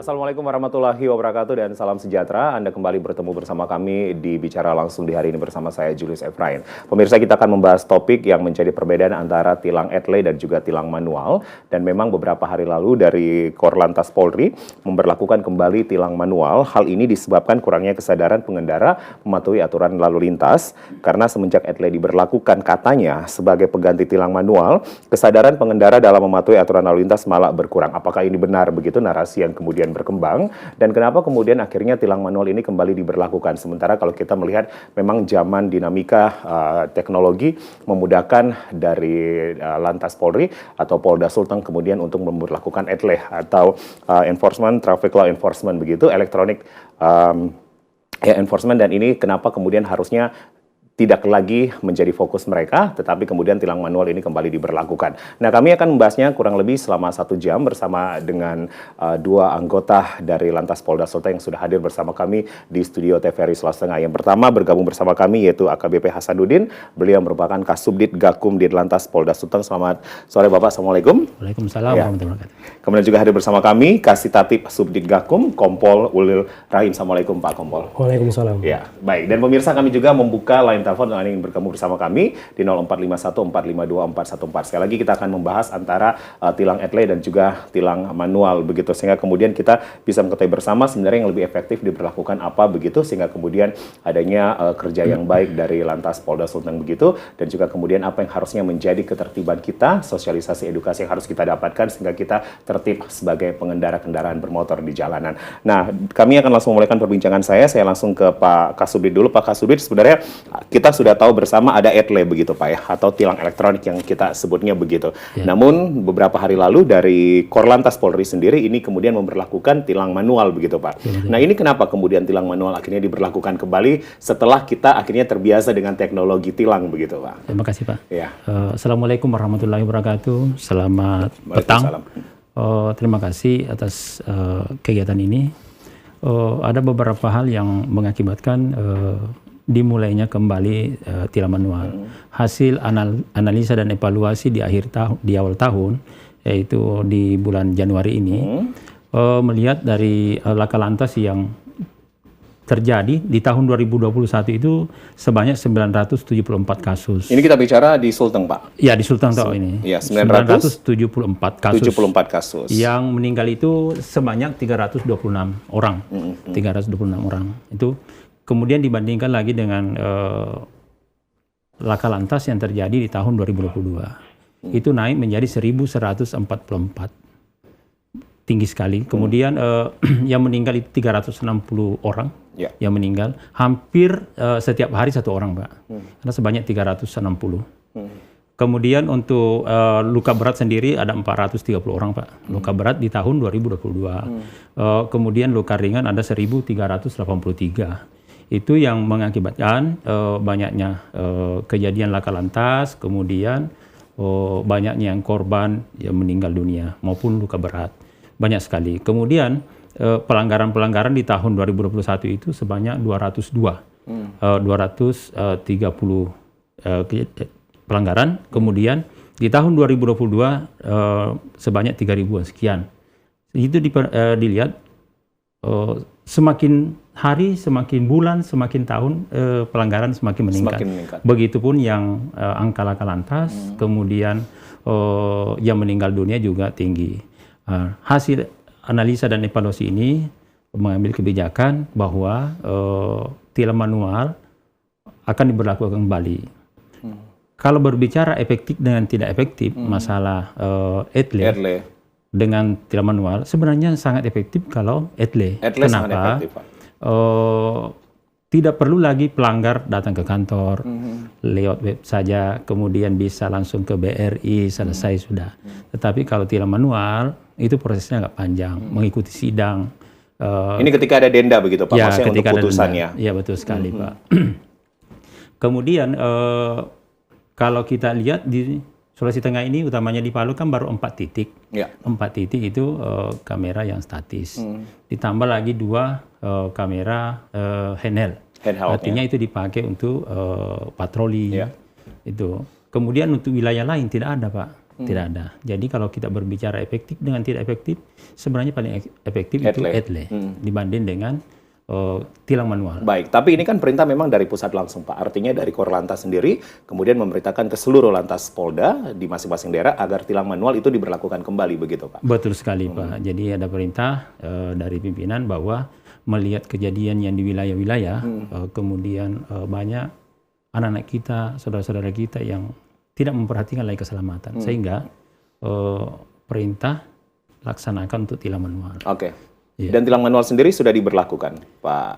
Assalamualaikum warahmatullahi wabarakatuh dan salam sejahtera. Anda kembali bertemu bersama kami di Bicara Langsung di hari ini bersama saya Julius Efrain. Pemirsa, kita akan membahas topik yang menjadi perbedaan antara tilang etle dan juga tilang manual. Dan memang beberapa hari lalu dari Korlantas Polri memberlakukan kembali tilang manual. Hal ini disebabkan kurangnya kesadaran pengendara mematuhi aturan lalu lintas. Karena semenjak etle diberlakukan katanya sebagai pengganti tilang manual, kesadaran pengendara dalam mematuhi aturan lalu lintas malah berkurang. Apakah ini benar? Begitu narasi yang kemudian berkembang, dan kenapa kemudian akhirnya tilang manual ini kembali diberlakukan. Sementara kalau kita melihat memang zaman dinamika teknologi memudahkan dari Lantas Polri atau Polda Sulteng kemudian untuk memberlakukan etle atau enforcement, traffic law enforcement begitu, electronic enforcement, dan ini kenapa kemudian harusnya tidak lagi menjadi fokus mereka, tetapi kemudian tilang manual ini kembali diberlakukan. Nah, kami akan membahasnya kurang lebih selama 1 jam bersama dengan dua anggota dari Lantas Polda Sulteng yang sudah hadir bersama kami di studio TVRI Sulawesi Tengah. Yang pertama bergabung bersama kami yaitu AKBP Hasanuddin. Beliau merupakan Kasubdit Gakum di Lantas Polda Sulteng. Selamat sore Bapak, Assalamualaikum. Waalaikumsalam warahmatullahi wabarakatuh. Kemudian juga hadir bersama kami Kasih Tatip Subdit Gakum, Kompol Ulil Rahim. Assalamualaikum Pak Kompol. Waalaikumsalam. Ya, baik. Dan pemirsa, kami juga membuka line telepon yang ingin bergabung bersama kami di 0451 452 414. Sekali lagi kita akan membahas antara tilang etle dan juga tilang manual begitu, sehingga kemudian kita bisa mengetahui bersama sebenarnya yang lebih efektif diberlakukan apa begitu, sehingga kemudian adanya kerja yang baik dari Lantas Polda Sulteng begitu, dan juga kemudian apa yang harusnya menjadi ketertiban kita, sosialisasi edukasi yang harus kita dapatkan sehingga kita tertib sebagai pengendara kendaraan bermotor di jalanan. Nah, kami akan langsung memulaikan perbincangan saya langsung ke Pak Kasubdit dulu. Pak Kasubdit, sebenarnya kita sudah tahu bersama ada etle begitu Pak ya, atau tilang elektronik yang kita sebutnya begitu. Ya. Namun beberapa hari lalu dari Korlantas Polri sendiri ini kemudian memberlakukan tilang manual begitu Pak. Ya. Nah, ini kenapa kemudian tilang manual akhirnya diberlakukan kembali setelah kita akhirnya terbiasa dengan teknologi tilang begitu Pak? Terima kasih Pak. Ya. Assalamualaikum warahmatullahi wabarakatuh. Selamat petang. Terima kasih atas kegiatan ini. Ada beberapa hal yang mengakibatkan dimulainya kembali tilang manual. Hasil analisa dan evaluasi di awal tahun, yaitu di bulan Januari ini, melihat dari laka lantas yang terjadi di tahun 2021 itu sebanyak 974 kasus. Ini kita bicara di Sulteng, Pak? Ya, di Sulteng tahu ini. Ya, 974 kasus. 74 kasus. Yang meninggal itu sebanyak 326 orang. 326 orang. Itu kemudian dibandingkan lagi dengan laka lantas yang terjadi di tahun 2022. Itu naik menjadi 1.144. Tinggi sekali. Kemudian yang meninggal itu 360 orang yang meninggal. Hampir setiap hari 1 orang, Pak. Karena sebanyak 360. Kemudian untuk luka berat sendiri ada 430 orang, Pak. Luka berat di tahun 2022. Kemudian luka ringan ada 1.383. Itu yang mengakibatkan banyaknya kejadian laka lantas, kemudian banyaknya yang korban yang meninggal dunia maupun luka berat. Banyak sekali. Kemudian pelanggaran-pelanggaran di tahun 2021 itu sebanyak 202. 230 pelanggaran. Kemudian di tahun 2022 sebanyak 3.000-an sekian. Itu dilihat semakin hari, semakin bulan, semakin tahun pelanggaran semakin meningkat. Begitupun yang angka laka lantas, kemudian yang meninggal dunia juga tinggi. Hasil analisa dan evaluasi ini mengambil kebijakan bahwa tilang manual akan diberlakukan kembali. Kalau berbicara efektif dengan tidak efektif, masalah etle dengan tilang manual sebenarnya sangat efektif kalau etle. Kenapa? Efektif, Pak. Tidak perlu lagi pelanggar datang ke kantor, lewat web saja, kemudian bisa langsung ke BRI, selesai sudah. Tetapi kalau tilang manual, itu prosesnya agak panjang, mengikuti sidang. Ini ketika ada denda begitu Pak, ya, maksudnya untuk putusannya. Iya, betul sekali Pak. Kemudian kalau kita lihat di Sulawesi Tengah ini utamanya di Palu kan baru 4 titik. Ya. 4 titik itu kamera yang statis. Ditambah lagi 2 kamera handheld. Artinya itu dipakai untuk patroli. Ya. Itu. Kemudian untuk wilayah lain tidak ada, Pak. Tidak ada. Jadi kalau kita berbicara efektif dengan tidak efektif, sebenarnya paling efektif itu ETLE dibanding dengan tilang manual. Baik, tapi ini kan perintah memang dari pusat langsung, Pak. Artinya dari Korlantas sendiri, kemudian memerintahkan ke seluruh lantas Polda di masing-masing daerah agar tilang manual itu diberlakukan kembali, begitu, Pak? Betul sekali, Pak. Jadi ada perintah dari pimpinan bahwa melihat kejadian yang di wilayah-wilayah, kemudian banyak anak-anak kita, saudara-saudara kita yang tidak memperhatikan lagi keselamatan, sehingga perintah laksanakan untuk tilang manual. Oke. Dan tilang manual sendiri sudah diberlakukan, Pak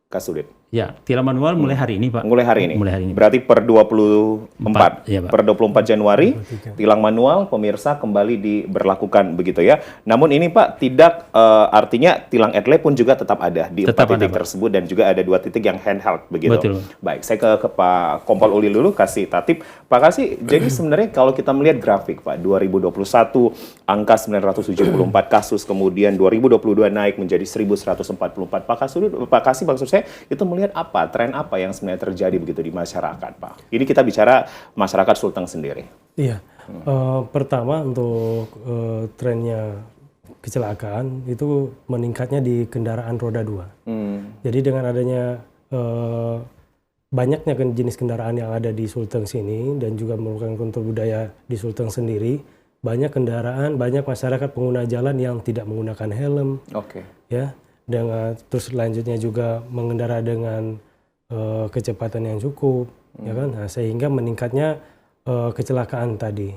Kasudit? Ya, tilang manual mulai hari ini, Pak. Mulai hari ini? Mulai hari ini. Berarti per 24? Ya, Pak. Per 24 Januari, tilang manual pemirsa kembali diberlakukan, begitu ya. Namun ini, Pak, tidak artinya tilang ETLE pun juga tetap ada di 4 titik tersebut, dan juga ada 2 titik yang handheld, begitu. Betul. Baik, saya ke Pak Kompol Uli dulu, kasih tatip. Pak Kasih, jadi sebenarnya kalau kita melihat grafik, Pak, 2021 angka 974 kasus, kemudian 2022 naik menjadi 1144. Pak Kasih maksud saya, itu melihat apa, tren apa yang sebenarnya terjadi begitu di masyarakat, Pak? Ini kita bicara masyarakat Sulteng sendiri. Iya, pertama untuk trennya kecelakaan itu meningkatnya di kendaraan roda 2. Jadi dengan adanya banyaknya jenis kendaraan yang ada di Sulteng sini dan juga merupakan kontrol budaya di Sulteng sendiri, banyak kendaraan, banyak masyarakat pengguna jalan yang tidak menggunakan helm. Oke. Ya. Dengan terus selanjutnya juga mengendara dengan kecepatan yang cukup, ya kan? Nah, sehingga meningkatnya kecelakaan tadi.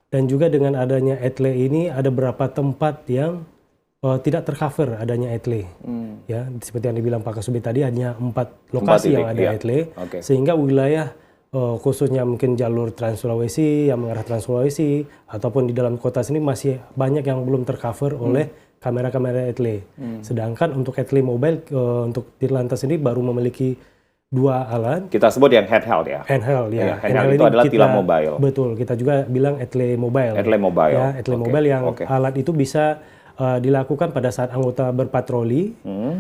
Dan juga dengan adanya ETLE ini ada beberapa tempat yang tidak tercover adanya ETLE. Ya, seperti yang dibilang Pak Kasubit tadi, hanya 4 lokasi yang ada ETLE, sehingga wilayah khususnya mungkin jalur Trans Sulawesi yang mengarah Trans Sulawesi ataupun di dalam kota sini masih banyak yang belum tercover oleh kamera-kamera ETLE. Sedangkan untuk ETLE mobile untuk di lantas ini baru memiliki 2 alat. Kita sebut yang handheld ya. Handheld ya. Handheld itu adalah tilang mobile. Betul. Kita juga bilang ETLE mobile. ETLE mobile. Ya, ETLE mobile yang alat itu bisa dilakukan pada saat anggota berpatroli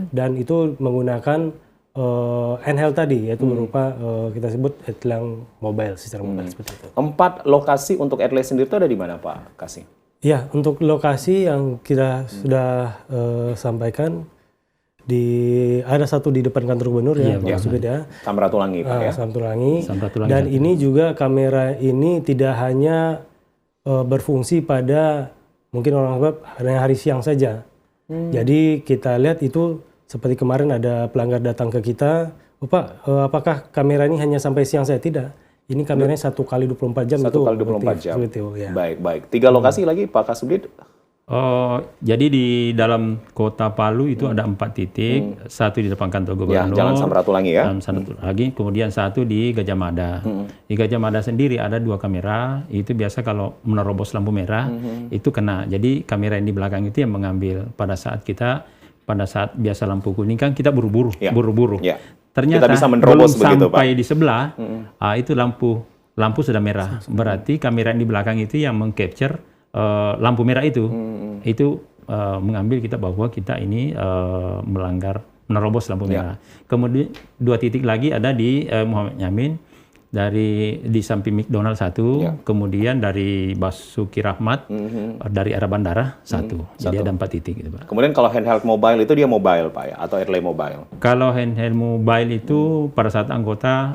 dan itu menggunakan handheld tadi, yaitu berupa kita sebut tilang mobile, secara mobile seperti itu. 4 lokasi untuk ETLE sendiri itu ada di mana, Pak Kasih? Ya, untuk lokasi yang kita sudah sampaikan, ada satu di depan kantor gubernur ya, Pak Subit ya. Samratulangi, Pak ya. Samratulangi. Dan ini juga kamera ini tidak hanya berfungsi pada mungkin orang anggap hanya hari siang saja. Jadi kita lihat itu seperti kemarin ada pelanggar datang ke kita, Pak, apakah kamera ini hanya sampai siang saja? Tidak. Ini kameranya 1 kali 24 jam. 1 kali 24 jam. Itu, ya. Baik. 3 lokasi lagi, Pak Kasubit? Jadi di dalam kota Palu itu ada 4 titik, 1 di depan kantor gubernur. Jalan Samratulangi ya. Samratulangi, kemudian 1 di Gajah Mada. Di Gajah Mada sendiri ada 2 kamera, itu biasa kalau menerobos lampu merah, itu kena. Jadi kamera yang di belakang itu yang mengambil pada saat biasa lampu kuning kan kita buru-buru. Ternyata kita bisa menerobos belum begitu, sampai Pak. di sebelah, itu lampu sudah merah. Berarti kamera yang di belakang itu yang mengcapture lampu merah itu mengambil kita bahwa kita ini melanggar, menerobos lampu merah. Kemudian 2 titik lagi ada di Muhammad Yamin, di samping McDonald 1, kemudian dari Basuki Rahmat, dari arah bandara 1. Jadi ada 4 titik gitu, Pak. Kemudian kalau handheld mobile itu dia mobile, Pak ya, atau ETLE mobile? Kalau handheld mobile itu pada saat anggota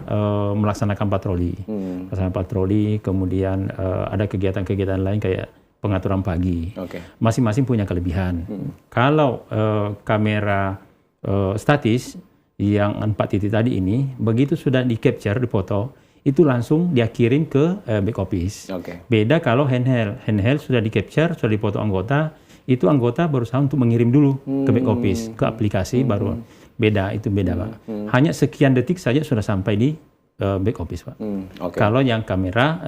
melaksanakan patroli, kemudian ada kegiatan-kegiatan lain kayak pengaturan pagi. Masing-masing punya kelebihan. Kalau kamera statis yang 4 titik tadi ini, begitu sudah di-capture, dipoto, itu langsung dia kirim ke back office. Beda kalau handheld sudah di-capture, sudah dipoto anggota, itu anggota berusaha untuk mengirim dulu ke back office, ke aplikasi baru. Beda, Pak. Hanya sekian detik saja sudah sampai di back office, Pak. Kalau yang kamera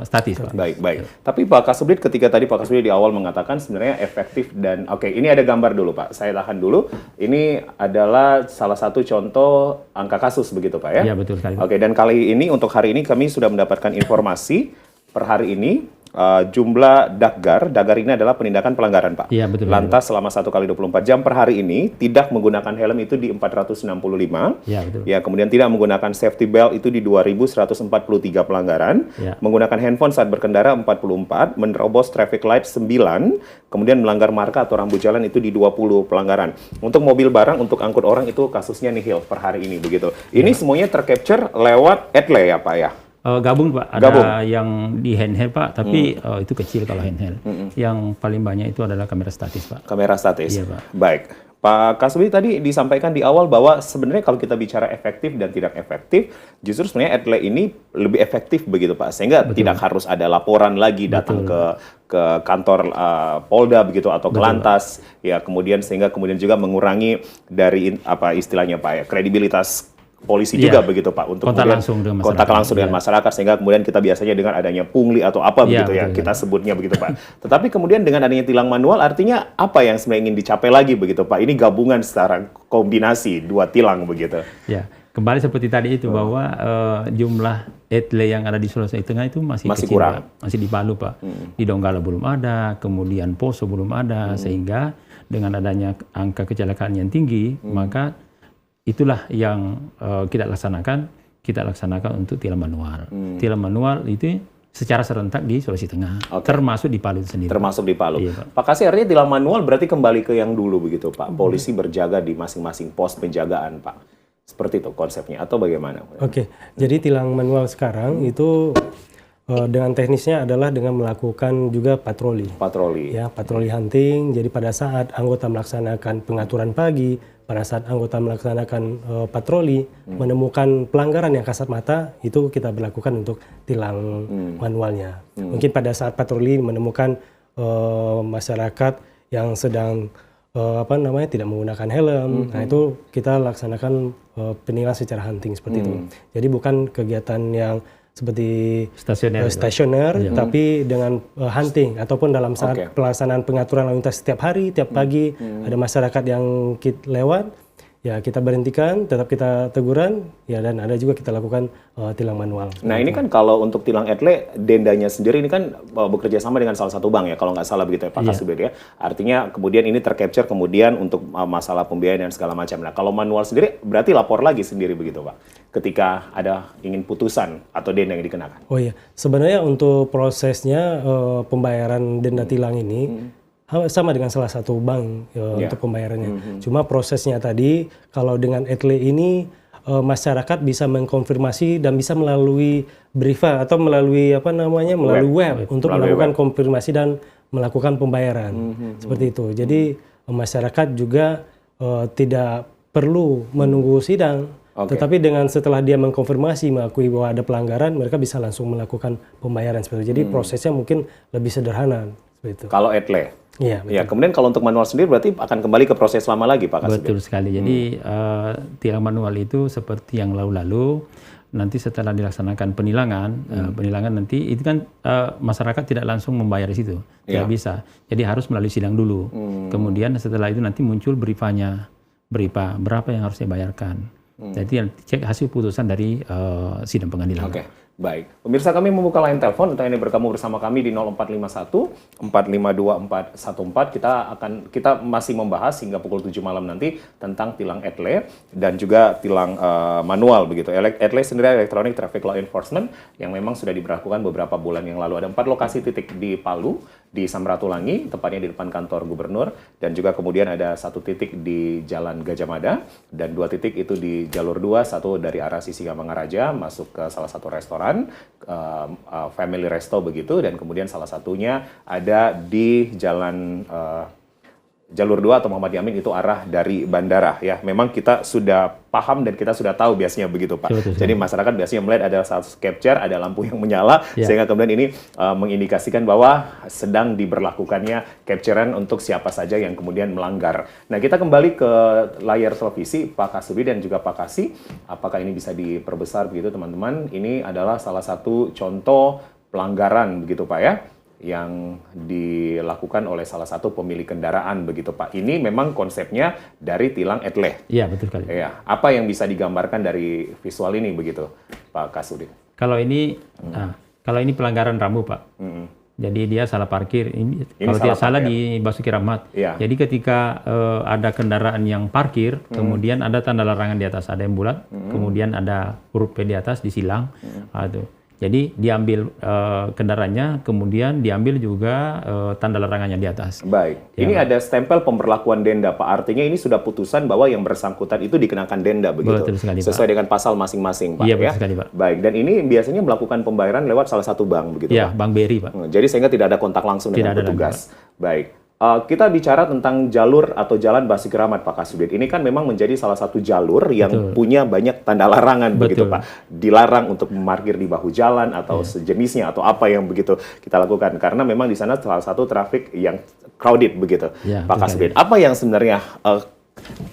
statis, Pak. Baik. Tapi Pak Kasubdit, ketika tadi Pak Kasubdit di awal mengatakan sebenarnya efektif dan ini ada gambar dulu, Pak. Saya tahan dulu. Ini adalah salah satu contoh angka kasus begitu, Pak ya? Iya, betul sekali. Dan kali ini untuk hari ini kami sudah mendapatkan informasi per hari ini jumlah dagar ini adalah penindakan pelanggaran, Pak. Iya, betul. Lantas selama 1 kali 24 jam per hari ini tidak menggunakan helm itu di 465. Iya, betul. Ya, kemudian tidak menggunakan safety belt itu di 2143 pelanggaran. Ya. Menggunakan handphone saat berkendara 44, menerobos traffic light 9, kemudian melanggar marka atau rambu jalan itu di 20 pelanggaran. Untuk mobil barang, untuk angkut orang itu kasusnya nihil per hari ini begitu. Ini semuanya tercapture lewat Etle ya, Pak ya? Gabung Pak, ada yang di handheld Pak, tapi itu kecil kalau handheld. Yang paling banyak itu adalah kamera statis Pak. Kamera statis. Iya Pak. Baik. Pak Kasubdit tadi disampaikan di awal bahwa sebenarnya kalau kita bicara efektif dan tidak efektif, justru sebenarnya Etle ini lebih efektif begitu Pak, sehingga tidak harus ada laporan lagi datang ke kantor Polda begitu atau ke Lantas, ya kemudian sehingga kemudian juga mengurangi dari apa istilahnya Pak ya, kredibilitas polisi juga begitu Pak untuk kontak langsung dengan masyarakat sehingga kemudian kita biasanya dengan adanya pungli atau apa begitu ya kita sebutnya begitu Pak. Tetapi kemudian dengan adanya tilang manual artinya apa yang sebenarnya ingin dicapai lagi begitu Pak? Ini gabungan secara kombinasi dua tilang begitu. Ya, kembali seperti tadi itu bahwa jumlah Etle yang ada di Sulawesi Tengah itu masih kecil, kurang. Pak. Masih di Palu Pak. Di Donggala belum ada, kemudian Poso belum ada, sehingga dengan adanya angka kecelakaan yang tinggi maka itulah yang kita laksanakan untuk tilang manual. Tilang manual itu secara serentak di Sulawesi Tengah, termasuk di Palu sendiri. Termasuk di Palu. Iya, Pak Kasih, artinya tilang manual berarti kembali ke yang dulu begitu Pak. Polisi berjaga di masing-masing pos penjagaan Pak. Seperti itu konsepnya atau bagaimana? Oke, jadi tilang manual sekarang itu dengan teknisnya adalah dengan melakukan juga patroli. Ya, patroli hunting. Jadi pada saat anggota melaksanakan pengaturan pagi, pada saat anggota melaksanakan patroli, menemukan pelanggaran yang kasat mata, itu kita berlakukan untuk tilang manualnya. Mungkin pada saat patroli menemukan masyarakat yang sedang tidak menggunakan helm, nah itu kita laksanakan penilangan secara hunting seperti itu. Jadi bukan kegiatan yang seperti stasioner, tapi dengan hunting ataupun dalam saat pelaksanaan pengaturan lalu lintas setiap hari, tiap pagi ada masyarakat yang lewat, ya kita berhentikan, tetap kita teguran, ya dan ada juga kita lakukan tilang manual. Nah ini kan kalau untuk tilang Etle, dendanya sendiri ini kan bekerja sama dengan salah satu bank ya, kalau nggak salah begitu ya Pak Kasubdit ya. Artinya kemudian ini tercapture kemudian untuk masalah pembiayaan dan segala macam. Nah kalau manual sendiri berarti lapor lagi sendiri begitu Pak, ketika ada ingin putusan atau denda yang dikenakan. Oh iya, sebenarnya untuk prosesnya pembayaran denda tilang ini sama dengan salah satu bank untuk pembayarannya. Cuma prosesnya tadi kalau dengan Etle ini masyarakat bisa mengkonfirmasi dan bisa melalui Briva atau melalui web untuk melakukan konfirmasi dan melakukan pembayaran. Seperti itu. Jadi masyarakat juga tidak perlu menunggu sidang. Tetapi dengan setelah dia mengkonfirmasi mengakui bahwa ada pelanggaran, mereka bisa langsung melakukan pembayaran seperti itu. Jadi prosesnya mungkin lebih sederhana seperti itu. Kalau Etle. Iya, ya, kemudian kalau untuk manual sendiri berarti akan kembali ke proses lama lagi Pak Kasubdit. Betul sekali. Jadi tilang manual itu seperti yang lalu-lalu, nanti setelah dilaksanakan penilangan nanti itu kan masyarakat tidak langsung membayar di situ, tidak bisa. Jadi harus melalui sidang dulu. Kemudian setelah itu nanti muncul bripa berapa yang harus dibayarkan. Jadi cek hasil putusan dari sidang pengadilan. Baik, pemirsa kami membuka line telepon untuk ini bergabung bersama kami di 0451 452 414. Kita masih membahas hingga pukul 7 malam nanti tentang tilang Etle dan juga tilang manual begitu. Etle sendiri Electronic Traffic Law Enforcement yang memang sudah diberlakukan beberapa bulan yang lalu. Ada 4 lokasi titik di Palu, di Samratulangi, tepatnya di depan kantor gubernur, dan juga kemudian ada 1 titik di Jalan Gajah Mada dan 2 titik itu di jalur 2, 1 dari arah Sisingamangaraja masuk ke salah satu restoran Family Resto begitu, dan kemudian salah satunya ada di jalan jalur 2 atau Muhammad Yamin itu arah dari bandara ya. Memang kita sudah paham dan kita sudah tahu biasanya begitu Pak. Jadi masyarakat biasanya melihat ada satu capture, ada lampu yang menyala sehingga kemudian ini mengindikasikan bahwa sedang diberlakukannya capturean untuk siapa saja yang kemudian melanggar. Nah kita kembali ke layar televisi Pak Kasubdit dan juga Pak Kasih. Apakah ini bisa diperbesar begitu teman-teman? Ini adalah salah satu contoh pelanggaran begitu Pak ya, yang dilakukan oleh salah satu pemilik kendaraan begitu Pak. Ini memang konsepnya dari tilang Etle. Iya, betul sekali. Ya, apa yang bisa digambarkan dari visual ini begitu Pak Kasubdit? Kalau ini Kalau ini pelanggaran rambu, Pak. Jadi dia salah parkir. Ini kalau tidak salah di Basuki Rahmat. Jadi ketika ada kendaraan yang parkir, kemudian ada tanda larangan di atas, ada yang bulat, kemudian ada huruf P di atas disilang. Jadi diambil kendaraannya, kemudian diambil juga tanda larangannya di atas. Baik. Ini ada stempel pemberlakuan denda, Pak. Artinya ini sudah putusan bahwa yang bersangkutan itu dikenakan denda, begitu? Betul sekali, sesuai dengan pasal masing-masing, Pak. Iya, betul sekali, Pak. Baik. Dan ini biasanya melakukan pembayaran lewat salah satu bank, begitu, Pak? Iya, Bank BRI, Pak. Jadi sehingga tidak ada kontak langsung dengan petugas. Baik. Kita bicara tentang jalur atau jalan Basuki Rahmat, Pak Kasubdit. Ini kan memang menjadi salah satu jalur yang punya banyak tanda larangan, begitu, Pak. Dilarang untuk memarkir di bahu jalan atau sejenisnya atau apa yang begitu kita lakukan. Karena memang di sana salah satu traffic yang crowded, begitu, Pak Kasubdit. Apa yang sebenarnya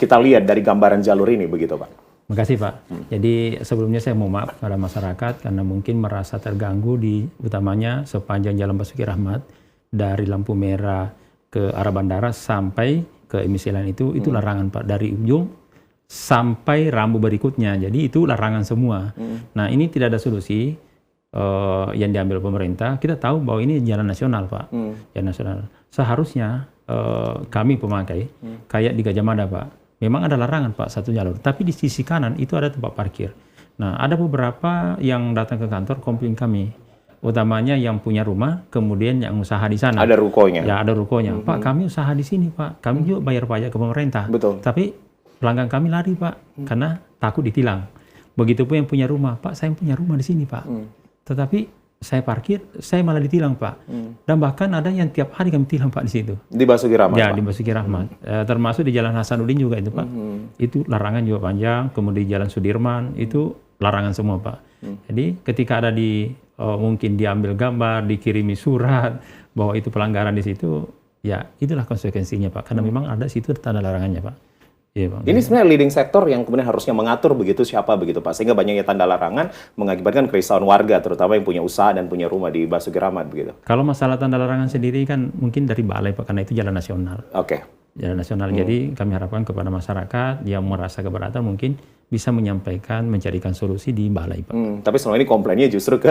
kita lihat dari gambaran jalur ini, begitu, Pak? Makasih, Pak. Jadi sebelumnya saya mau maaf pada masyarakat karena mungkin merasa terganggu di utamanya sepanjang Jalan Basuki Rahmat dari lampu merah ke arah bandara sampai ke emisi lain itu larangan, Pak, dari ujung sampai rambu berikutnya. Jadi itu larangan semua. Nah, ini tidak ada solusi yang diambil pemerintah. Kita tahu bahwa ini jalan nasional, Pak. Jalan nasional. Seharusnya kami pemakai kayak di Gajah Mada, Pak. Memang ada larangan, Pak, satu jalur. Tapi di sisi kanan itu ada tempat parkir. Nah, ada beberapa yang datang ke kantor komplain kami. Utamanya yang punya rumah, kemudian yang usaha di sana. Ada rukonya. Ya, ada rukonya. Pak, kami usaha di sini, Pak. Kami juga bayar pajak ke pemerintah. Betul. Tapi pelanggan kami lari, Pak, karena takut ditilang. Begitupun yang punya rumah, Pak, saya punya rumah di sini, Pak. Tetapi saya parkir, saya malah ditilang, Pak. Dan bahkan ada yang tiap hari kami tilang, Pak, di situ. Di Basuki Rahmat, Ya, Pak? di Basuki Rahmat. Termasuk di Jalan Hasanuddin juga itu, Pak. Itu larangan juga panjang. Kemudian di Jalan Sudirman, itu larangan semua, Pak. Jadi ketika ada di mungkin diambil gambar, dikirimi surat bahwa itu pelanggaran di situ, ya itulah konsekuensinya, Pak. Karena memang ada situ tanda larangannya, Pak. Iya, Pak. Ini sebenarnya leading sektor yang kemudian harusnya mengatur begitu siapa, begitu, Pak. Sehingga banyaknya tanda larangan mengakibatkan kerisauan warga, terutama yang punya usaha dan punya rumah di Basuki Rahmat, begitu. Kalau masalah tanda larangan sendiri kan mungkin dari balai, Pak, karena itu jalan nasional. Jalan nasional. Jadi kami harapkan kepada masyarakat yang merasa keberatan mungkin bisa menyampaikan, mencarikan solusi di balai, Pak. Tapi selama ini komplainnya justru ke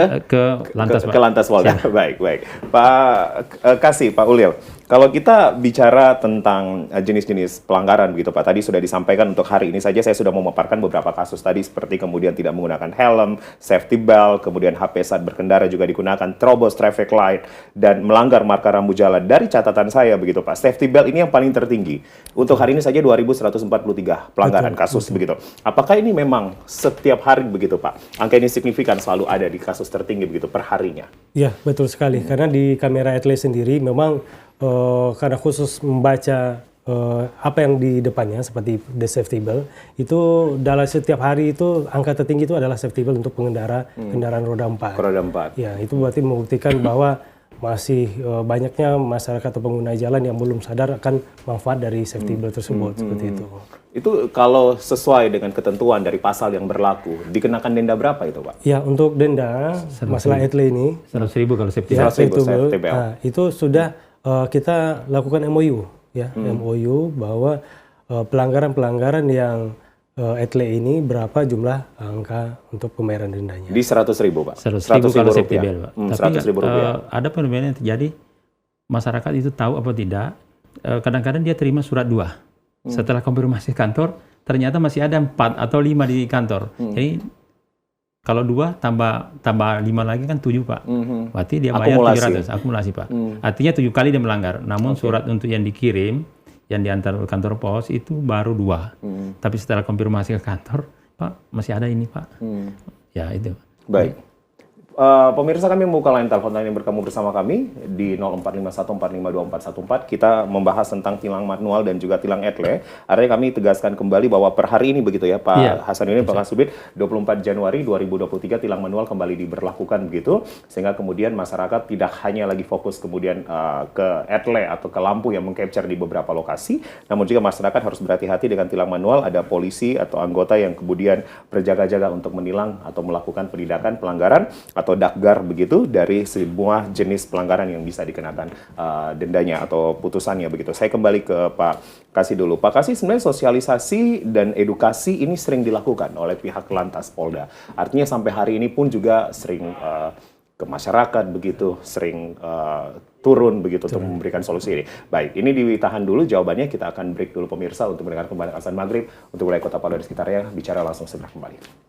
Lantas, Pak. Ke Lantas Polda. Baik. Pak Kasih, Pak Ulil, kalau kita bicara tentang jenis-jenis pelanggaran, begitu, Pak, tadi sudah disampaikan untuk hari ini saja saya sudah memaparkan beberapa kasus tadi seperti kemudian tidak menggunakan helm, safety belt, kemudian HP saat berkendara juga digunakan, terobos traffic light, dan melanggar marka rambu jalan. Dari catatan saya, begitu, Pak, safety belt ini yang paling tertinggi. Untuk hari ini saja 2.143 pelanggaran kasus, begitu. Apakah ini memang setiap hari, begitu, Pak? Angka ini signifikan selalu ada di kasus tertinggi, begitu, per harinya? Ya, betul sekali. Karena di kamera Etle sendiri memang karena khusus membaca apa yang di depannya seperti the safety belt, itu dalam setiap hari itu angka tertinggi itu adalah safety belt untuk pengendara kendaraan roda 4. Roda 4. Ya, itu berarti membuktikan bahwa masih banyaknya masyarakat atau pengguna jalan yang belum sadar akan manfaat dari safety belt tersebut, seperti itu. Itu kalau sesuai dengan ketentuan dari pasal yang berlaku, dikenakan denda berapa itu, Pak? Ya, untuk denda masalah Etle ini 100.000 kalau safety ya, safety belt. Nah, itu sudah kita lakukan MOU, ya, MOU bahwa pelanggaran-pelanggaran yang Etle ini berapa jumlah angka untuk pembayaran dendanya. Di 100.000, Pak? 100.000 kalau safety belt, Pak. Tapi 100.000 rupiah. Ada fenomena yang terjadi, masyarakat itu tahu apa tidak, kadang-kadang dia terima surat 2. Setelah konfirmasi kantor, ternyata masih ada 4 atau 5 di kantor. Jadi kalau 2 tambah 5 lagi kan 7, Pak. Berarti dia bayar 700, akumulasi, Pak. Artinya 7 kali dia melanggar. Namun surat untuk yang dikirim, yang diantar ke kantor pos itu baru 2. Tapi setelah konfirmasi ke kantor, Pak, masih ada ini, Pak. Ya, itu. Baik. Pemirsa, kami membuka line telepon yang bergabung bersama kami di 0451452414. Kita membahas tentang tilang manual dan juga tilang etle. Artinya kami tegaskan kembali bahwa per hari ini, begitu ya, Pak Hasanuddin, Pak Kasubdit, 24 Januari 2023 tilang manual kembali diberlakukan, begitu, sehingga kemudian masyarakat tidak hanya lagi fokus kemudian ke etle atau ke lampu yang mengcapture di beberapa lokasi, namun juga masyarakat harus berhati-hati dengan tilang manual. Ada polisi atau anggota yang kemudian berjaga-jaga untuk menilang atau melakukan penindakan pelanggaran atau dakgar, begitu, dari semua jenis pelanggaran yang bisa dikenakan dendanya atau putusannya, begitu. Saya kembali ke Pak Kasih dulu. Pak Kasih, sebenarnya sosialisasi dan edukasi ini sering dilakukan oleh pihak Lantas Polda. Artinya sampai hari ini pun juga sering ke masyarakat begitu, sering turun begitu untuk memberikan solusi ini. Baik, ini ditahan dulu jawabannya, kita akan break dulu pemirsa untuk mendengar kembali azan maghrib untuk wilayah Kota Palu dan sekitarnya. Bicara langsung segera kembali.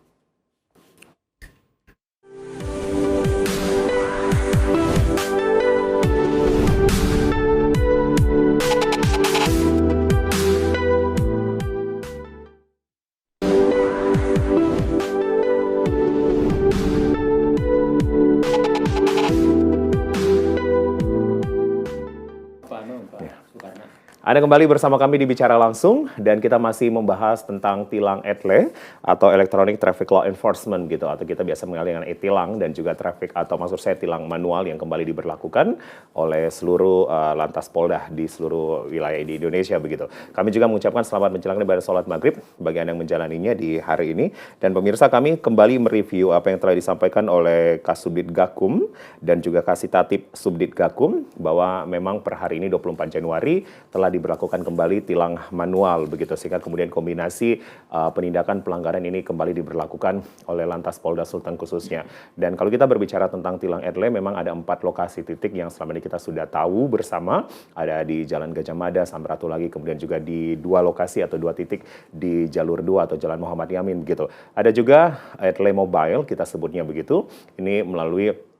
Anda kembali bersama kami di Bicara Langsung, dan kita masih membahas tentang tilang ETLE atau Electronic Traffic Law Enforcement gitu, atau kita biasa mengenal dengan e-tilang, dan juga traffic atau maksud saya tilang manual yang kembali diberlakukan oleh seluruh Lantas Polda di seluruh wilayah di Indonesia begitu. Kami juga mengucapkan selamat menjalankan ibadah sholat maghrib bagi Anda yang menjalaninya di hari ini. Dan pemirsa, kami kembali mereview apa yang telah disampaikan oleh Kasubdit Gakum dan juga Kasititip Subdit Gakum bahwa memang per hari ini 24 Januari telah diberlakukan kembali tilang manual begitu, sehingga kemudian kombinasi penindakan pelanggaran ini kembali diberlakukan oleh Lantas Polda Sulteng khususnya. Dan kalau kita berbicara tentang tilang ETLE, memang ada 4 lokasi titik yang selama ini kita sudah tahu bersama, ada di Jalan Gajah Mada, Samratulangi, kemudian juga di 2 lokasi atau 2 titik di Jalur 2 atau Jalan Muhammad Yamin begitu. Ada juga ETLE Mobile, kita sebutnya begitu, ini melalui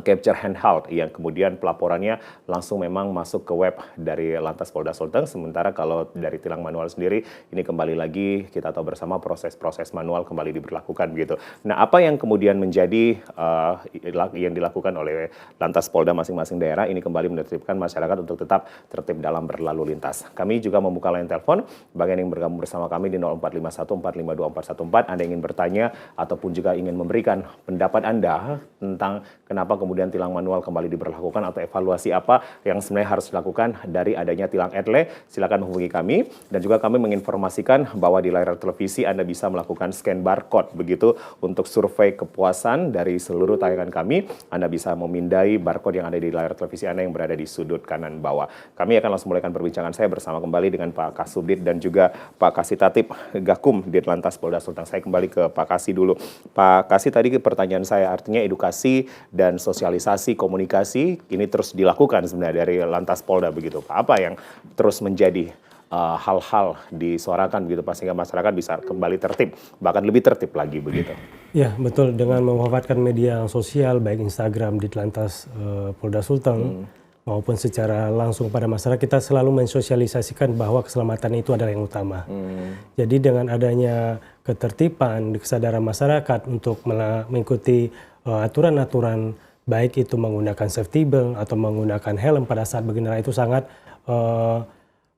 capture handheld yang kemudian pelaporannya langsung memang masuk ke web dari Lantas Polda Sulteng. Sementara kalau dari tilang manual sendiri, ini kembali lagi kita tahu bersama proses-proses manual kembali diberlakukan begitu. Nah, apa yang kemudian menjadi yang dilakukan oleh Lantas Polda masing-masing daerah ini kembali menertibkan masyarakat untuk tetap tertib dalam berlalu lintas. Kami juga membuka line telepon bagi yang bergabung bersama kami di 0451 452 414. Anda ingin bertanya ataupun juga ingin memberikan pendapat Anda tentang kenapa kemudian tilang manual kembali diberlakukan atau evaluasi apa yang sebenarnya harus dilakukan dari adanya tilang ETLE, silakan hubungi kami. Dan juga kami menginformasikan bahwa di layar televisi Anda bisa melakukan scan barcode begitu untuk survei kepuasan dari seluruh tayangan kami. Anda bisa memindai barcode yang ada di layar televisi Anda yang berada di sudut kanan bawah. Kami akan langsung mulaikan perbincangan saya bersama kembali dengan Pak Kasubdit dan juga Pak Kasititip Gakum di Lantas Polda Sulteng. Saya kembali ke Pak Kasih dulu. Pak Kasih, tadi pertanyaan saya, artinya edukasi dan sosialisasi, komunikasi ini terus dilakukan sebenarnya dari Lantas Polda begitu Pak. Apa yang terus menjadi hal-hal disuarakan begitu Pak sehingga masyarakat bisa kembali tertib, bahkan lebih tertib lagi begitu? Ya betul, dengan memanfaatkan media sosial baik Instagram di Lantas Polda Sulteng maupun secara langsung pada masyarakat, kita selalu mensosialisasikan bahwa keselamatan itu adalah yang utama. Jadi dengan adanya ketertiban, kesadaran masyarakat untuk mengikuti aturan-aturan baik itu menggunakan safety belt atau menggunakan helm pada saat berkendara itu sangat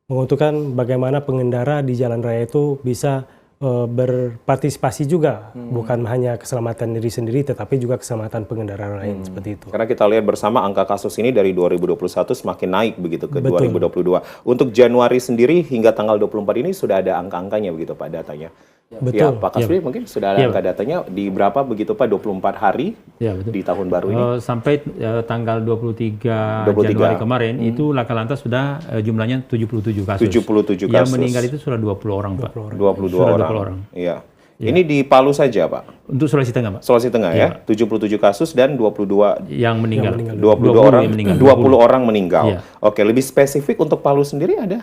menguntungkan bagaimana pengendara di jalan raya itu bisa berpartisipasi juga, bukan hanya keselamatan diri sendiri tetapi juga keselamatan pengendara lain seperti itu. Karena kita lihat bersama angka kasus ini dari 2021 semakin naik begitu ke 2022. Untuk Januari sendiri hingga tanggal 24 ini sudah ada angka-angkanya begitu Pak datanya. Betul. Ya, Pak Kasubdit mungkin sudah ada angka datanya di berapa begitu Pak 24 hari di tahun baru ini? Sampai tanggal 23 Januari kemarin itu Laka Lantas sudah jumlahnya 77 kasus. 77 kasus. Yang meninggal itu sudah 20 orang Pak. 22 orang. Iya. Ini di Palu saja Pak? Untuk Sulawesi Tengah Pak. Sulawesi Tengah ya. 77 kasus dan 22 yang meninggal. 22 orang, 20 orang meninggal. Oke, lebih spesifik untuk Palu sendiri ada?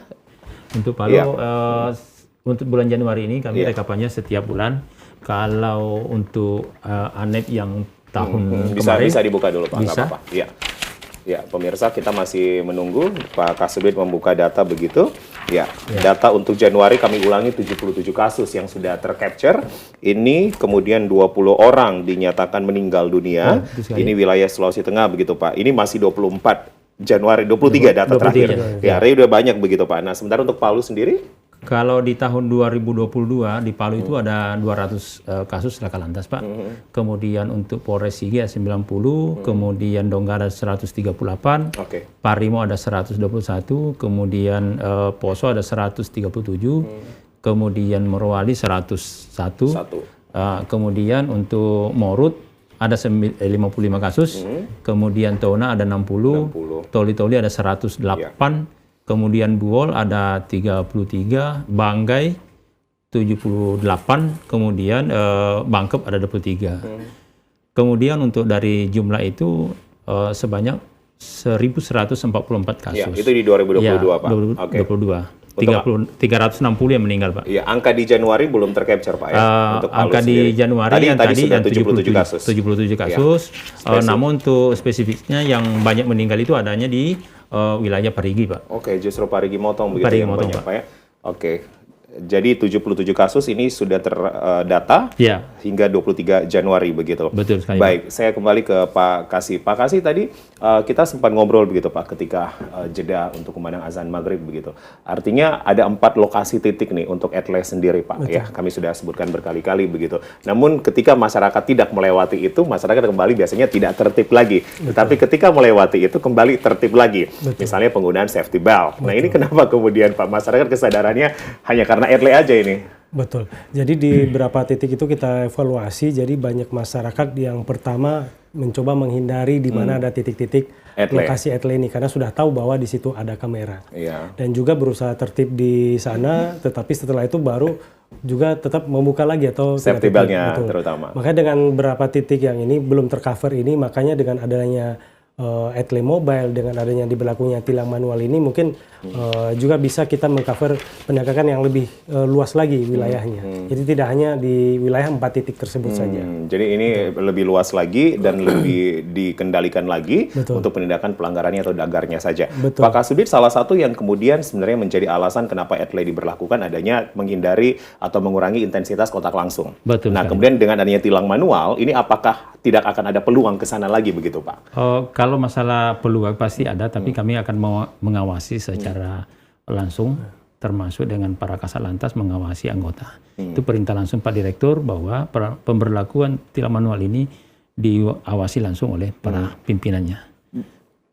Untuk Palu untuk bulan Januari ini kami rekapannya setiap bulan. Kalau untuk ANEP yang tahun kemarin bisa dibuka dulu Pak, nggak apa-apa. Iya. Ya, pemirsa kita masih menunggu Pak Kasubdit membuka data begitu. Ya, data untuk Januari kami ulangi 77 kasus yang sudah tercapture. Ini kemudian 20 orang dinyatakan meninggal dunia. Ini wilayah Sulawesi Tengah begitu Pak. Ini masih 24 Januari, 23 data terakhir. Ya, udah banyak begitu Pak. Nah, sementara untuk Palu sendiri? Kalau di tahun 2022 di Palu itu ada 200 kasus Laka Lantas Pak. Kemudian untuk Polres Sigi ada 90, kemudian Donggala ada 138, Parimo ada 121, kemudian Poso ada 137, kemudian Morowali 101, kemudian untuk Morut ada 55 kasus, kemudian Tona ada 60, Toli-Toli ada 108, kemudian Buol ada 33, Banggai 78, kemudian Bangkep ada 23. Kemudian untuk dari jumlah itu sebanyak 1.144 kasus. Ya, itu di 2022 ya, Pak. 2022. 360 yang meninggal Pak. Iya, angka di Januari belum tercapture Pak ya. Untuk angka sendiri. di Januari tadi sudah 77 kasus. 77 kasus. Ya. Namun untuk spesifiknya yang banyak meninggal itu adanya di wilayah Parigi Pak. Oke, justru Parigi Motong begitu Parigi yang Motong, banyak Pak. Pak ya. Oke. Jadi 77 kasus ini sudah terdata hingga 23 Januari begitu. Betul sekali. Baik, saya kembali ke Pak Kasih. Pak Kasih tadi kita sempat ngobrol begitu Pak ketika jeda untuk kumandang azan maghrib begitu. Artinya ada 4 lokasi titik nih untuk Etle sendiri Pak. Betul. Ya, kami sudah sebutkan berkali-kali begitu. Namun ketika masyarakat tidak melewati itu, masyarakat kembali biasanya tidak tertib lagi. Betul. Tetapi ketika melewati itu kembali tertib lagi. Betul. Misalnya penggunaan safety belt. Betul. Nah ini kenapa kemudian Pak masyarakat kesadarannya hanya karena Etle aja ini? Betul. Jadi di beberapa titik itu kita evaluasi. Jadi banyak masyarakat yang pertama mencoba menghindari di mana ada titik-titik lokasi Etle ini karena sudah tahu bahwa di situ ada kamera. Dan juga berusaha tertib di sana. Tetapi setelah itu baru juga tetap membuka lagi atau safety beltnya terutama. Makanya dengan beberapa titik yang ini belum tercover ini, makanya dengan adanya Etle Mobile, dengan adanya diberlakunya tilang manual ini mungkin juga bisa kita mengcover penegakan yang lebih luas lagi wilayahnya. Jadi tidak hanya di wilayah 4 titik tersebut saja. Jadi ini lebih luas lagi dan lebih dikendalikan lagi untuk penindakan pelanggarannya atau dagarnya saja. Pak Kasubdit, salah satu yang kemudian sebenarnya menjadi alasan kenapa Etle diberlakukan adanya menghindari atau mengurangi intensitas kontak langsung. Betul. Nah, kemudian dengan adanya tilang manual, ini apakah tidak akan ada peluang ke sana lagi begitu Pak? Kalau masalah peluang pasti ada, tapi kami akan mengawasi secara langsung, termasuk dengan para Kasat Lantas mengawasi anggota. Itu perintah langsung Pak Direktur bahwa pemberlakuan tilang manual ini diawasi langsung oleh para pimpinannya.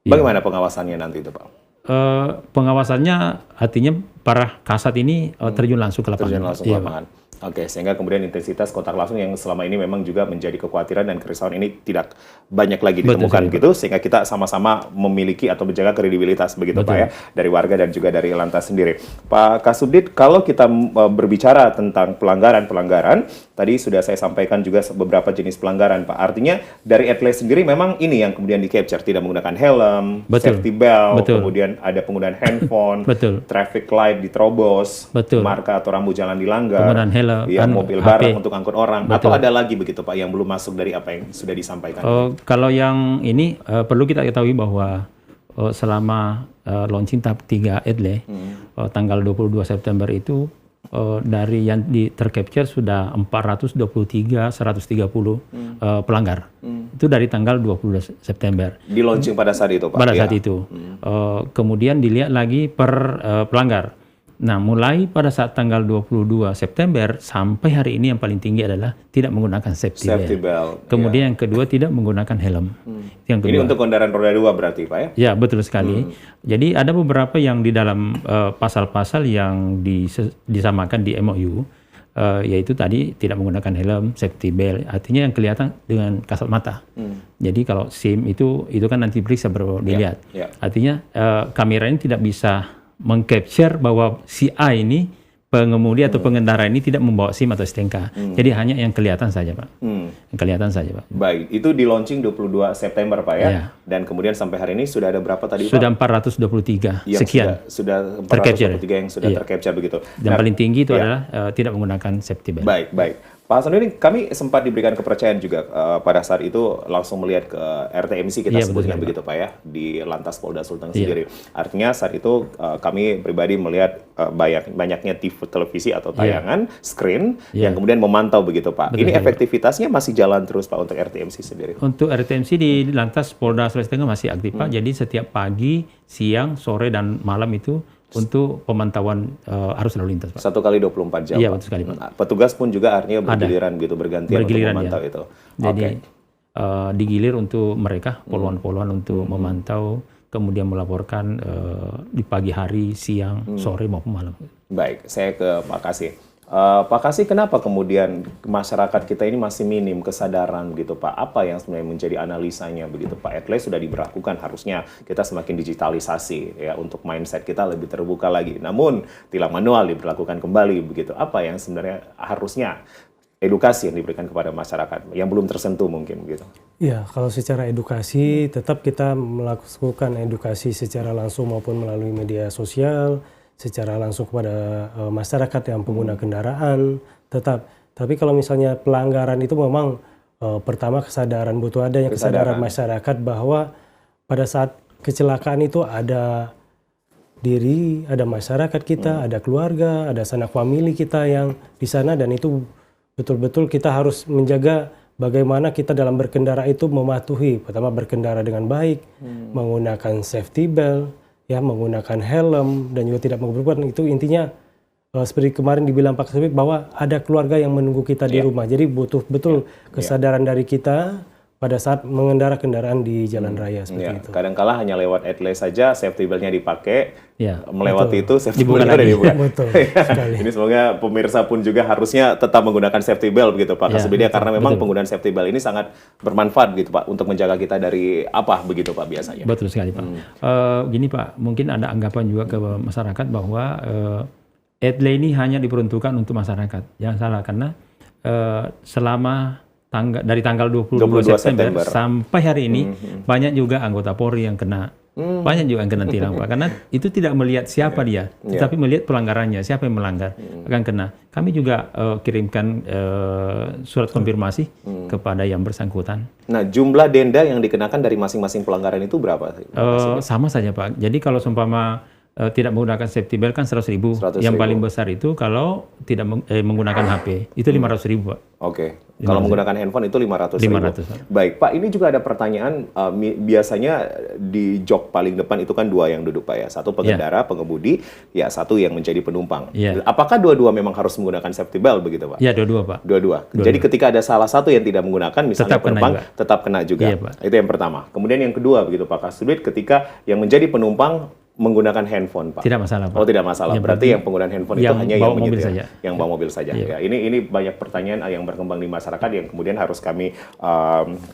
Bagaimana pengawasannya nanti itu Pak? Pengawasannya artinya para Kasat ini terjun langsung ke lapangan. Terjun langsung ke lapangan. Oke, sehingga kemudian intensitas kontak langsung yang selama ini memang juga menjadi kekhawatiran dan kerisauan ini tidak banyak lagi ditemukan gitu, sehingga kita sama-sama memiliki atau menjaga kredibilitas begitu Pak ya, dari warga dan juga dari Lantas sendiri. Pak Kasubdit, kalau kita berbicara tentang pelanggaran-pelanggaran, tadi sudah saya sampaikan juga beberapa jenis pelanggaran Pak. Artinya dari Etle sendiri memang ini yang kemudian di-capture, tidak menggunakan helm, safety belt, kemudian ada penggunaan handphone, traffic light diterobos, marka atau rambu jalan dilanggar, penggunaan helm, ya, mobil barang untuk angkut orang, atau ada lagi begitu Pak yang belum masuk dari apa yang sudah disampaikan? Kalau yang ini perlu kita ketahui bahwa selama launching tahap 3 Etle tanggal 22 September itu dari yang tercapture sudah 423 130 pelanggar. Itu dari tanggal 22 September. Di launching pada saat itu Pak? Pada saat itu. Kemudian dilihat lagi per pelanggar. Nah, mulai pada saat tanggal 22 September sampai hari ini yang paling tinggi adalah tidak menggunakan safety belt. Kemudian yang kedua tidak menggunakan helm. Yang kedua. Ini untuk kendaraan roda 2 berarti Pak ya? Ya, betul sekali. Jadi ada beberapa yang di dalam pasal-pasal yang disamakan di MOU, yaitu tadi tidak menggunakan helm, safety belt. Artinya yang kelihatan dengan kasat mata. Jadi kalau SIM itu kan nanti periksa baru dilihat. Artinya kamera ini tidak bisa mengcapture bahwa si A ini pengemudi atau pengendara ini tidak membawa SIM atau STNK. Jadi hanya yang kelihatan saja Pak. Yang kelihatan saja Pak. Baik, itu di launching 22 September Pak ya. Dan kemudian sampai hari ini sudah ada berapa tadi Pak? Sudah 423 sekian. Sudah 423 yang sudah tercapture begitu. Dan paling tinggi itu adalah tidak menggunakan safety belt. Baik. Pak Hasanuddin, kami sempat diberikan kepercayaan juga pada saat itu langsung melihat ke RTMC kita sebutnya begitu Pak ya, di Lantas Polda Sulteng sendiri. Artinya saat itu kami pribadi melihat banyaknya TV televisi atau tayangan screen yang kemudian memantau begitu Pak. Ini efektivitasnya masih jalan terus Pak untuk RTMC sendiri? Untuk RTMC di Lantas Polda Sulawesi Tengah masih aktif Pak. Jadi setiap pagi, siang, sore dan malam itu untuk pemantauan arus lalu lintas Pak. 1 kali 24 jam. Iya, betul sekali Pak. Petugas pun juga artinya bergiliran gitu, bergantian untuk memantau itu. Jadi digilir untuk mereka, poluan-poluan untuk memantau, kemudian melaporkan di pagi hari, siang, sore maupun malam. Baik, saya ke Pak Kasih. Pak Kasih, kenapa kemudian masyarakat kita ini masih minim kesadaran gitu Pak? Apa yang sebenarnya menjadi analisanya begitu Pak? Etle sudah diberlakukan, harusnya kita semakin digitalisasi ya untuk mindset kita lebih terbuka lagi. Namun tilang manual diberlakukan kembali begitu. Apa yang sebenarnya harusnya edukasi yang diberikan kepada masyarakat yang belum tersentuh mungkin gitu? Ya, kalau secara edukasi tetap kita melakukan edukasi secara langsung maupun melalui media sosial, secara langsung kepada masyarakat yang pengguna kendaraan tetap. Tapi kalau misalnya pelanggaran itu memang pertama kesadaran, butuh adanya kesadaran masyarakat bahwa pada saat kecelakaan itu ada diri, ada masyarakat kita, ada keluarga, ada sanak famili kita yang di sana, dan itu betul-betul kita harus menjaga bagaimana kita dalam berkendara itu mematuhi, pertama berkendara dengan baik, menggunakan safety belt, ya, menggunakan helm, dan juga tidak mengeberkan. Itu intinya seperti kemarin dibilang Pak Kasubit bahwa ada keluarga yang menunggu kita di rumah. Jadi butuh betul kesadaran dari kita pada saat mengendara kendaraan di jalan raya seperti itu. Kadang-kala hanya lewat etle saja safety belt-nya dipakai, melewati itu safety belt-nya udah dibuka. Betul sekali. Ini semoga pemirsa pun juga harusnya tetap menggunakan safety belt begitu Pak Kasubit, karena memang penggunaan safety belt ini sangat bermanfaat gitu Pak untuk menjaga kita dari apa begitu Pak biasanya. Betul sekali Pak. Gini Pak, mungkin ada anggapan juga ke masyarakat bahwa etle ini hanya diperuntukkan untuk masyarakat. Jangan salah, karena selama dari tanggal 22 September sampai hari ini banyak juga anggota Polri yang kena, banyak juga yang kena tilang Pak, karena itu tidak melihat siapa dia, tetapi melihat pelanggarannya, siapa yang melanggar akan kena. Kami juga kirimkan surat konfirmasi kepada yang bersangkutan. Nah, jumlah denda yang dikenakan dari masing-masing pelanggaran itu berapa? Sama saja Pak. Jadi kalau seumpama tidak menggunakan safety belt kan 100.000. Yang paling besar itu kalau tidak menggunakan HP itu 500.000 Pak. Oke. Kalau menggunakan handphone itu 500.000. Baik Pak, ini juga ada pertanyaan, biasanya di jok paling depan itu kan dua yang duduk Pak ya, satu pengendara, pengemudi, ya satu yang menjadi penumpang. Apakah dua-dua memang harus menggunakan safety belt begitu Pak? Iya, dua-dua Pak. Dua-dua. Jadi ketika ada salah satu yang tidak menggunakan, misalnya penumpang, tetap kena juga. Iya, Pak. Itu yang pertama. Kemudian yang kedua begitu Pak Kasubit, ketika yang menjadi penumpang menggunakan handphone Pak. Tidak masalah Pak. Oh, tidak masalah. Berarti yang penggunaan handphone itu hanya yang mobil saja. Yang bawa mobil saja. Ya, ini banyak pertanyaan yang berkembang di masyarakat yang kemudian harus kami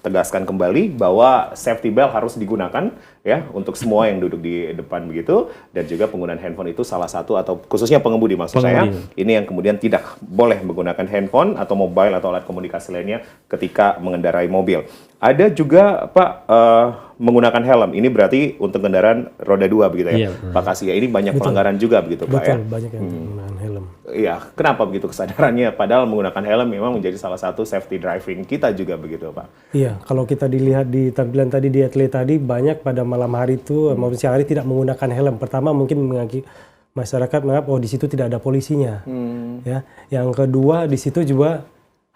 tegaskan kembali bahwa safety belt harus digunakan ya untuk semua yang duduk di depan begitu, dan juga penggunaan handphone itu salah satu, atau khususnya pengemudi maksud saya, ini yang kemudian tidak boleh menggunakan handphone atau mobile atau alat komunikasi lainnya ketika mengendarai mobil. Ada juga Pak menggunakan helm. Ini berarti untuk kendaraan roda 2 begitu ya, Pak Kasih ya. Ini banyak pelanggaran juga begitu Pak ya. Betul, banyak yang menggunakan helm. Iya, kenapa begitu kesadarannya? Padahal menggunakan helm memang menjadi salah satu safety driving kita juga begitu Pak. Iya, kalau kita dilihat di tampilan tadi di etle tadi, banyak pada malam hari itu maupun siang hari tidak menggunakan helm. Pertama mungkin masyarakat menganggap oh di situ tidak ada polisinya. Ya, yang kedua di situ juga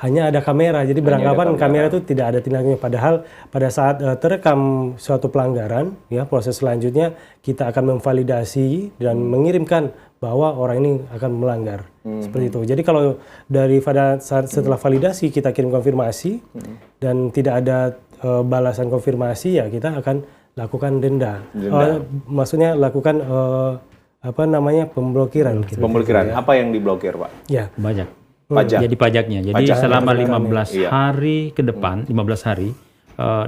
hanya ada kamera, jadi beranggapan kamera itu tidak ada tindaknya. Padahal pada saat terekam suatu pelanggaran, ya proses selanjutnya kita akan memvalidasi dan mengirimkan bahwa orang ini akan melanggar, seperti itu. Jadi kalau pada saat setelah validasi kita kirim konfirmasi dan tidak ada balasan konfirmasi, ya kita akan lakukan denda. Maksudnya lakukan pemblokiran. Pemblokiran. Apa yang diblokir Pak? Ya, banyak. Pajak. Jadi pajaknya. Jadi selama 15 hari ke depan, 15 hari,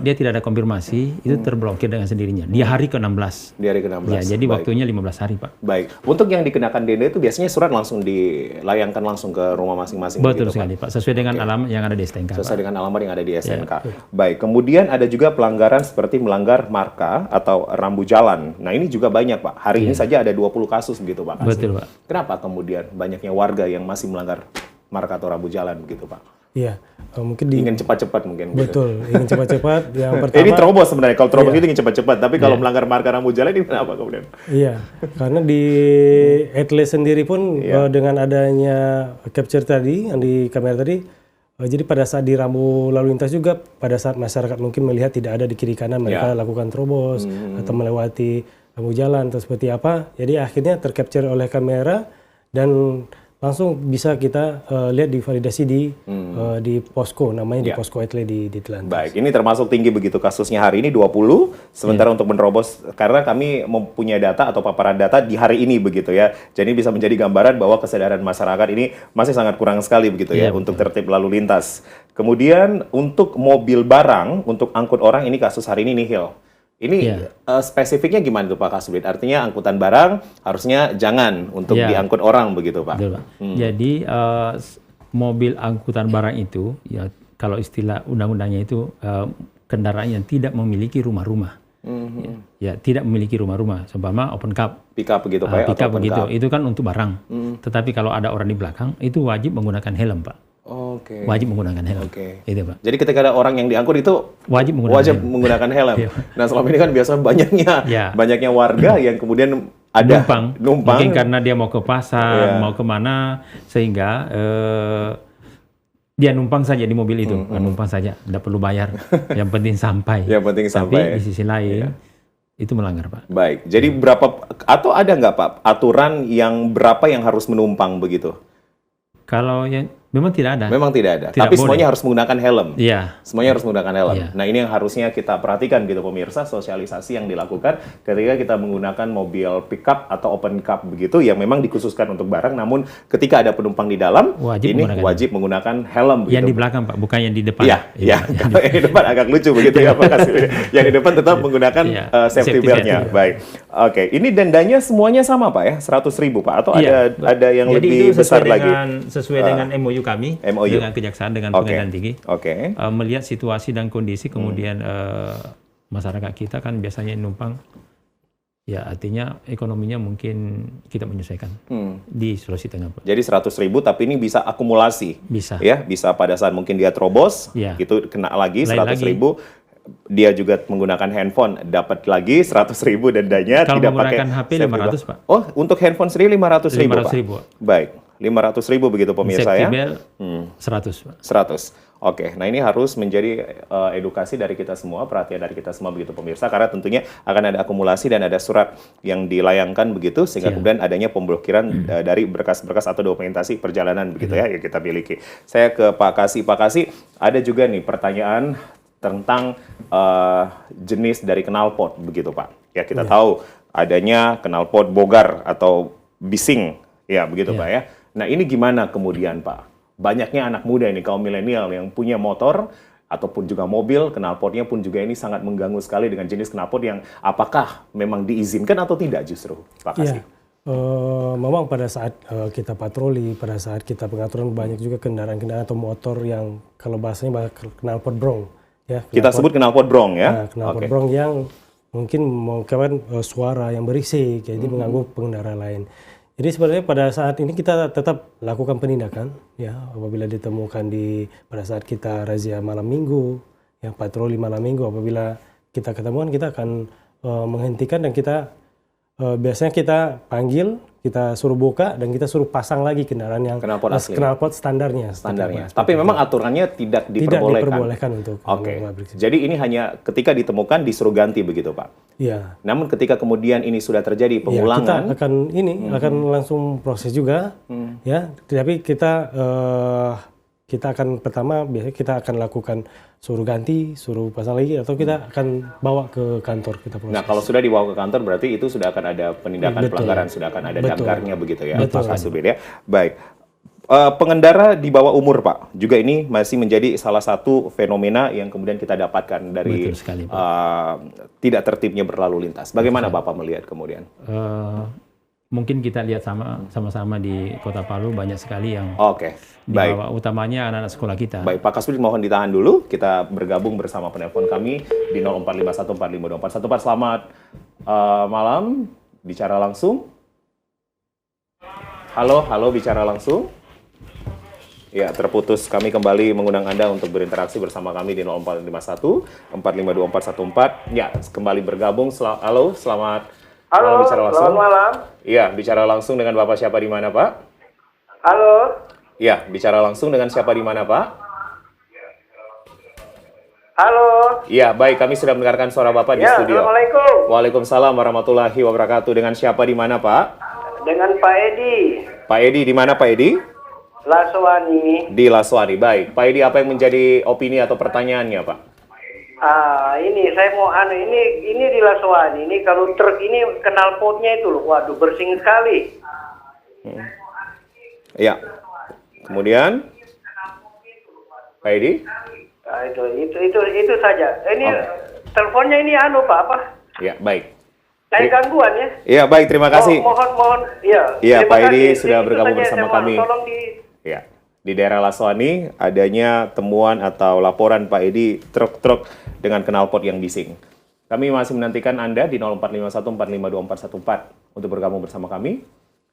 dia tidak ada konfirmasi, itu terblokir dengan sendirinya. Di hari ke-16. Di hari ke-16. Ya, jadi waktunya 15 hari, Pak. Baik. Untuk yang dikenakan denda itu biasanya surat langsung dilayangkan langsung ke rumah masing-masing. Betul sekali, Pak. Sesuai dengan alamat yang ada di STNK. Sesuai dengan alamat yang ada di STNK. Baik. Kemudian ada juga pelanggaran seperti melanggar marka atau rambu jalan. Nah, ini juga banyak, Pak. Hari ini saja ada 20 kasus begitu, Pak. Betul, Pak. Kenapa kemudian banyaknya warga yang masih melanggar marka atau rambu jalan begitu Pak? Iya, mungkin ingin cepat-cepat mungkin. Betul, ingin cepat-cepat. Yang pertama. Ini terobos sebenarnya. Kalau terobos itu ingin cepat-cepat, tapi kalau melanggar marka rambu jalan ini kenapa kemudian? Iya, karena di etle sendiri pun dengan adanya capture tadi yang di kamera tadi, jadi pada saat di rambu lalu lintas juga pada saat masyarakat mungkin melihat tidak ada di kiri kanan, mereka lakukan terobos atau melewati rambu jalan atau seperti apa. Jadi akhirnya tercapture oleh kamera dan langsung bisa kita lihat di validasi di posko, namanya di posko etle di Telantas. Baik, ini termasuk tinggi begitu kasusnya hari ini 20, sementara untuk menerobos, karena kami mempunyai data atau paparan data di hari ini begitu ya. Jadi bisa menjadi gambaran bahwa kesadaran masyarakat ini masih sangat kurang sekali begitu ya untuk tertib lalu lintas. Kemudian untuk mobil barang, untuk angkut orang ini kasus hari ini nihil. Ini spesifiknya gimana tuh Pak Kasubit? Artinya angkutan barang harusnya jangan untuk diangkut orang begitu Pak? Betul, Pak. Jadi mobil angkutan barang itu, ya kalau istilah undang-undangnya itu kendaraan yang tidak memiliki rumah-rumah. Ya, tidak memiliki rumah-rumah, seumpama open cab. Pick-up begitu Pak ya? Pick-up begitu, itu kan untuk barang. Tetapi kalau ada orang di belakang, itu wajib menggunakan helm, Pak. Oke. Wajib menggunakan helm. Itu, Pak. Jadi ketika ada orang yang diangkut itu wajib menggunakan helm. Nah, selama ini kan biasa banyaknya warga yang kemudian ada numpang. Mungkin karena dia mau ke pasar, mau kemana, sehingga dia numpang saja di mobil itu, numpang saja, tidak perlu bayar. Yang penting sampai. Tapi di sisi lain itu melanggar, Pak. Baik. Jadi berapa atau ada nggak Pak aturan yang berapa yang harus menumpang begitu? Kalau yang memang tidak ada. Memang tidak ada. Tapi semuanya harus menggunakan helm. Iya. Semuanya harus menggunakan helm. Nah, ini yang harusnya kita perhatikan gitu pemirsa, sosialisasi yang dilakukan ketika kita menggunakan mobil pickup atau open cab begitu yang memang dikhususkan untuk barang, namun ketika ada penumpang di dalam wajib menggunakan helm begitu. Yang di belakang, Pak, bukan yang di depan. Iya. Kalau yang di depan agak lucu begitu ya Pak Kasih. Yang di depan tetap menggunakan safety belt-nya. Baik. Oke, ini dendanya semuanya sama Pak ya? 100.000 Pak atau ada yang lebih besar lagi? Sesuai dengan MOU kami dengan kejaksaan, dengan pengadilan tinggi, melihat situasi dan kondisi, kemudian masyarakat kita kan biasanya numpang, ya artinya ekonominya mungkin kita menyesuaikan di Sulawesi Tengah. Jadi 100.000 tapi ini bisa akumulasi, bisa pada saat mungkin dia terobos, itu kena lagi 100.000. Dia juga menggunakan handphone, dapat lagi 100.000 dendanya. Kalau tidak menggunakan pakai HP 500 Pak. Oh, untuk handphone sendiri 500.000 Pak? Baik. 500.000 begitu pemirsa ya? 100 Pak. 100. Oke, nah ini harus menjadi edukasi dari kita semua, perhatian dari kita semua begitu pemirsa, karena tentunya akan ada akumulasi dan ada surat yang dilayangkan begitu, sehingga kemudian adanya pemblokiran dari berkas-berkas atau dokumentasi perjalanan begitu ya yang kita miliki. Saya ke Pak Kasih. Pak Kasih, ada juga nih pertanyaan tentang jenis dari knalpot begitu Pak. Ya kita tahu adanya knalpot bogar atau bising, ya begitu Pak ya. Nah ini gimana kemudian Pak? Banyaknya anak muda ini, kaum milenial yang punya motor ataupun juga mobil, knalpotnya pun juga ini sangat mengganggu sekali dengan jenis knalpot yang apakah memang diizinkan atau tidak justru Pak Kasih? Memang pada saat kita patroli, pada saat kita pengaturan, banyak juga kendaraan-kendaraan atau motor yang kalau bahasanya knalpot brong. Ya, kita sebut knalpot brong ya? Knalpot brong yang mungkin mengungkapkan suara yang berisik, jadi mengganggu pengendara lain. Jadi sebenarnya pada saat ini kita tetap lakukan penindakan, ya apabila ditemukan pada saat kita razia malam minggu, ya patroli malam minggu, apabila kita ketemuan kita akan menghentikan dan kita biasanya kita panggil, kita suruh buka dan kita suruh pasang lagi kendaraan yang knalpot standarnya. Tapi memang aturannya tidak diperbolehkan. Tidak diperbolehkan untuk. Jadi ini hanya ketika ditemukan disuruh ganti begitu Pak. Iya. Namun ketika kemudian ini sudah terjadi pengulangan, kita akan langsung proses juga, ya. Tapi kita akan pertama biasanya kita akan lakukan suruh ganti, suruh pasang lagi, atau kita akan bawa ke kantor kita proses. Nah kalau sudah dibawa ke kantor berarti itu sudah akan ada penindakan pelanggaran, sudah akan ada damkarnya begitu ya Pak Kasubir ya. Baik. Pengendara di bawah umur Pak, juga ini masih menjadi salah satu fenomena yang kemudian kita dapatkan dari tidak tertibnya berlalu lintas. Bagaimana Bapak melihat kemudian? Mungkin kita lihat sama-sama di Kota Palu banyak sekali yang di bawah, utamanya anak-anak sekolah kita. Baik, Pak Kasubir mohon ditahan dulu. Kita bergabung bersama penelpon kami di 0451452414. Selamat malam, bicara langsung. Halo, bicara langsung. Ya, terputus. Kami kembali mengundang Anda untuk berinteraksi bersama kami di 0451452414. Ya, kembali bergabung. Halo, selamat Halo, selamat malam. Iya, bicara langsung dengan Bapak siapa di mana, Pak? Halo. Iya, bicara langsung dengan siapa di mana, Pak? Halo. Iya, baik, kami sudah mendengarkan suara Bapak di studio. Assalamualaikum. Waalaikumsalam warahmatullahi wabarakatuh. Dengan siapa di mana, Pak? Dengan Pak Edi. Pak Edi, di mana Pak Edi? Laswani. Di Laswani, baik. Pak Edi, apa yang menjadi opini atau pertanyaannya, Pak? Ini saya mau ini di Laswani. Ini kalau truk ini knalpotnya itu loh, waduh bersih sekali. Ya. Kemudian Pak Edi? Itu saja. Ini teleponnya ini Pak apa? Ya, baik. Kayak gangguan ya? Iya, baik, terima kasih. Mohon ya. Iya, Pak Edi sudah bergabung bersama kami. Tolong Ya. Di daerah Laswani adanya temuan atau laporan Pak Edi truk-truk dengan knalpot yang bising. Kami masih menantikan Anda di 0451452414 untuk bergabung bersama kami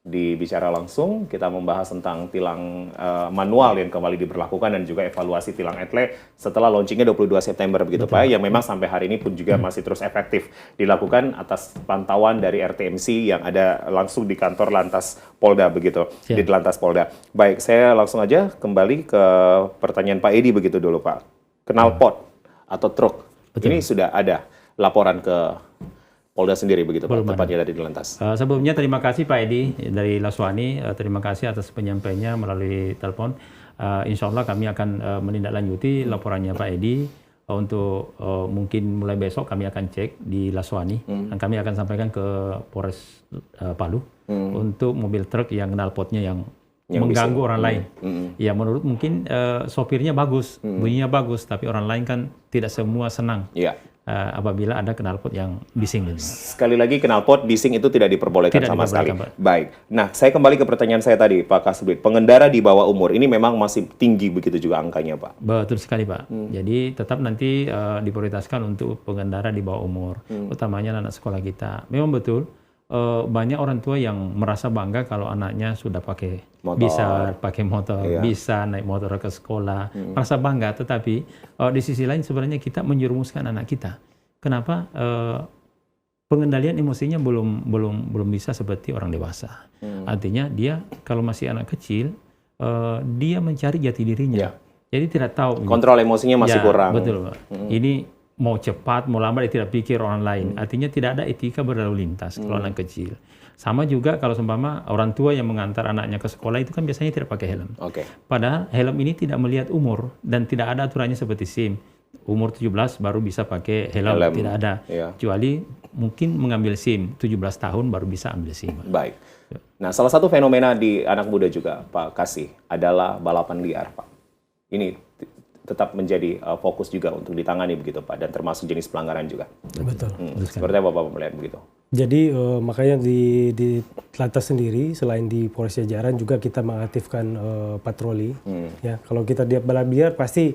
di Bicara Langsung. Kita membahas tentang tilang manual yang kembali diberlakukan dan juga evaluasi tilang etle setelah launchingnya 22 September begitu Pak, yang memang sampai hari ini pun juga masih terus efektif dilakukan atas pantauan dari RTMC yang ada langsung di kantor Lantas Polda begitu, di Lantas Polda. Baik, saya langsung aja kembali ke pertanyaan Pak Edi begitu dulu Pak. Knalpot atau truk, ini sudah ada laporan ke Polda sendiri begitu Pak, tepatnya dari Lantas. Sebelumnya terima kasih Pak Edi dari Laswani, terima kasih atas penyampaiannya melalui telepon. Insya Allah kami akan menindaklanjuti laporannya Pak Edi untuk mungkin mulai besok kami akan cek di Laswani dan kami akan sampaikan ke Polres Palu untuk mobil truk yang knalpotnya yang mengganggu orang lain. Ya menurut mungkin sopirnya bagus, bunyinya bagus, tapi orang lain kan tidak semua senang. Apabila ada knalpot yang bising. Sekali lagi, knalpot bising itu tidak diperbolehkan sama sekali. Baik. Nah, saya kembali ke pertanyaan saya tadi, Pak Kasubdit. Pengendara di bawah umur ini memang masih tinggi begitu juga angkanya, Pak? Betul sekali, Pak. Jadi tetap nanti diprioritaskan untuk pengendara di bawah umur, utamanya anak sekolah kita. Memang betul. Banyak orang tua yang merasa bangga kalau anaknya sudah bisa pakai motor, bisa naik motor ke sekolah, merasa bangga. Tetapi di sisi lain sebenarnya kita menjerumuskan anak kita. Kenapa? Pengendalian emosinya belum bisa seperti orang dewasa. Artinya dia kalau masih anak kecil, dia mencari jati dirinya. Jadi tidak tahu. Kontrol emosinya masih kurang. Betul, Pak. Ini mau cepat, mau lambat, dia tidak pikir orang lain. Artinya tidak ada etika berlalu lintas kalau anak kecil. Sama juga kalau seumpama orang tua yang mengantar anaknya ke sekolah itu kan biasanya tidak pakai helm. Padahal helm ini tidak melihat umur dan tidak ada aturannya seperti SIM. Umur 17 baru bisa pakai helm. Tidak ada. Kecuali mungkin mengambil SIM, 17 tahun baru bisa ambil SIM. Baik. Nah, salah satu fenomena di anak muda juga, Pak Kasih, adalah balapan liar, Pak. Ini tetap menjadi fokus juga untuk ditangani begitu Pak, dan termasuk jenis pelanggaran juga. Betul. Seperti apa Bapak melihat begitu? Jadi makanya di Lantas sendiri selain di Polres Jajaran juga kita mengaktifkan patroli. Ya, kalau kita lihat balap liar pasti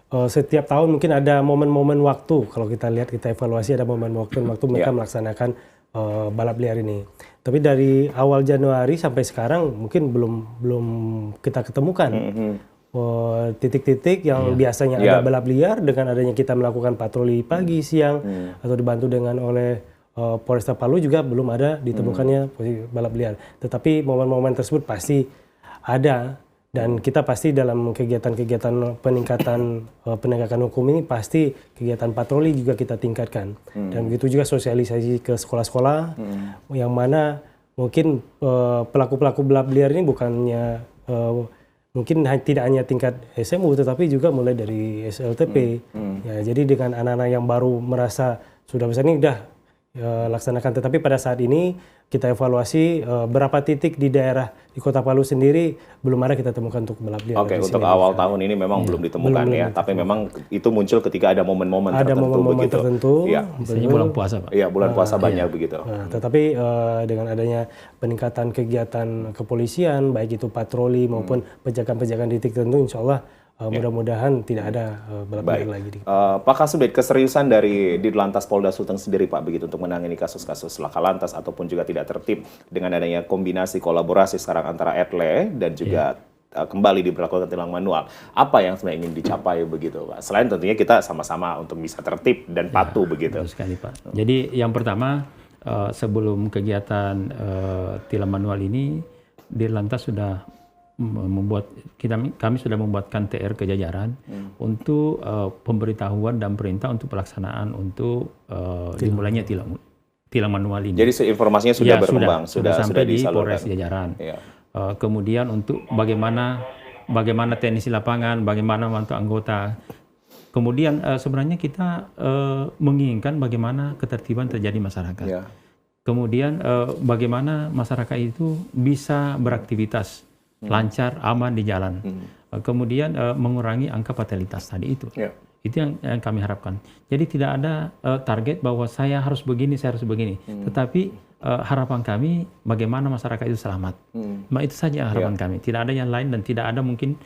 setiap tahun mungkin ada momen-momen waktu. Kalau kita lihat kita evaluasi ada momen waktu mereka melaksanakan balap liar ini. Tapi dari awal Januari sampai sekarang mungkin belum kita ketemukan. Titik-titik yang biasanya ada balap liar, dengan adanya kita melakukan patroli pagi, siang, atau dibantu dengan oleh Polresta Palu juga belum ada ditemukannya balap liar. Tetapi momen-momen tersebut pasti ada, dan kita pasti dalam kegiatan-kegiatan peningkatan penegakan hukum ini pasti kegiatan patroli juga kita tingkatkan. Dan begitu juga sosialisasi ke sekolah-sekolah, yang mana mungkin pelaku-pelaku balap liar ini bukannya mungkin tidak hanya tingkat SMU, tetapi juga mulai dari SLTP. Ya, jadi dengan anak-anak yang baru merasa sudah besar ini udah laksanakan. Tetapi pada saat ini kita evaluasi berapa titik di daerah di Kota Palu sendiri belum ada kita temukan untuk balap liar. Untuk awal tahun ini memang belum ditemukan ya, tapi memang itu muncul ketika ada momen-momen tertentu. Ada momen-momen tertentu. Misalnya bulan puasa, Pak. Iya, bulan puasa banyak begitu. Tetapi dengan adanya peningkatan kegiatan kepolisian, baik itu patroli maupun penjagaan-penjagaan di titik tertentu, insya Allah mudah-mudahan tidak ada balap liar lagi. Pak Kasubdit, keseriusan dari Ditlantas Polda Sulteng sendiri Pak begitu untuk menangani kasus-kasus laka lantas ataupun juga tidak tertib dengan adanya kombinasi kolaborasi sekarang antara etle dan juga kembali diberlakukan tilang manual. Apa yang sebenarnya ingin dicapai begitu Pak? Selain tentunya kita sama-sama untuk bisa tertib dan patuh begitu. Betul sekali Pak. Jadi yang pertama sebelum kegiatan tilang manual ini Ditlantas sudah kami sudah membuatkan TR ke jajaran untuk pemberitahuan dan perintah untuk pelaksanaan untuk dimulainya tilang manual ini. Jadi informasinya sudah berkembang, sudah sampai di Polres Jajaran. Kemudian untuk bagaimana teknisi lapangan, bagaimana membantu anggota. Kemudian sebenarnya kita menginginkan bagaimana ketertiban terjadi masyarakat. Kemudian bagaimana masyarakat itu bisa beraktivitas lancar, aman di jalan. Kemudian mengurangi angka fatalitas tadi itu. Itu yang kami harapkan. Jadi tidak ada target bahwa saya harus begini, Tetapi harapan kami bagaimana masyarakat itu selamat. Itu saja harapan kami. Tidak ada yang lain dan tidak ada mungkin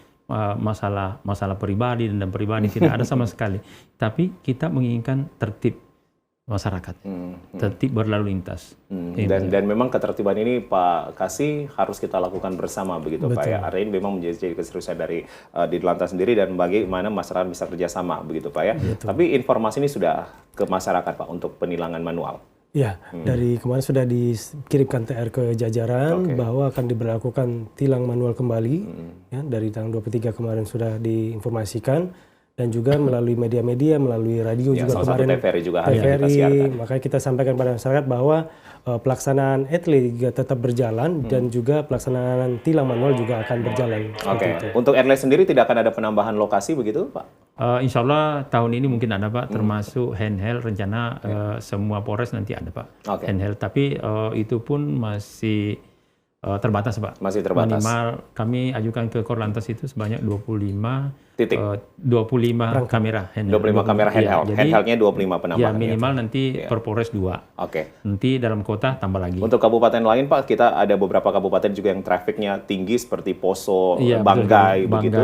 masalah pribadi, dendam pribadi, tidak ada sama sekali. Tapi kita menginginkan tertib masyarakat, tertib berlalu lintas. Dan memang ketertiban ini Pak Kasih harus kita lakukan bersama begitu Pak ya. Artinya memang menjadi keseriusan dari Ditlantas sendiri dan bagaimana masyarakat bisa kerjasama begitu Pak ya. Tapi informasi ini sudah ke masyarakat Pak untuk penilangan manual. Ya, dari kemarin sudah dikirimkan TR ke jajaran bahwa akan diberlakukan tilang manual kembali. Ya, dari tanggal 23 kemarin sudah diinformasikan dan juga melalui media-media, melalui radio ya, juga salah kemarin. satu TVRI juga hari kita siarkan. Makanya kita sampaikan pada masyarakat bahwa pelaksanaan etle juga tetap berjalan dan juga pelaksanaan tilang manual juga akan berjalan. Oke. Untuk etle sendiri tidak akan ada penambahan lokasi begitu Pak? Insya Allah tahun ini mungkin ada Pak, termasuk handheld rencana semua Polres nanti ada Pak, handheld. Tapi itu pun masih terbatas Pak. Masih terbatas. Minimal kami ajukan ke Korlantas itu sebanyak 25 kamera handheld. 25 kamera handheld. Ya, handheldnya 25 penambahan. Ya minimal nanti per Polres 2. Nanti dalam kota tambah lagi. Untuk kabupaten lain Pak, kita ada beberapa kabupaten juga yang trafiknya tinggi seperti Poso, Iya, Banggai, betul. begitu.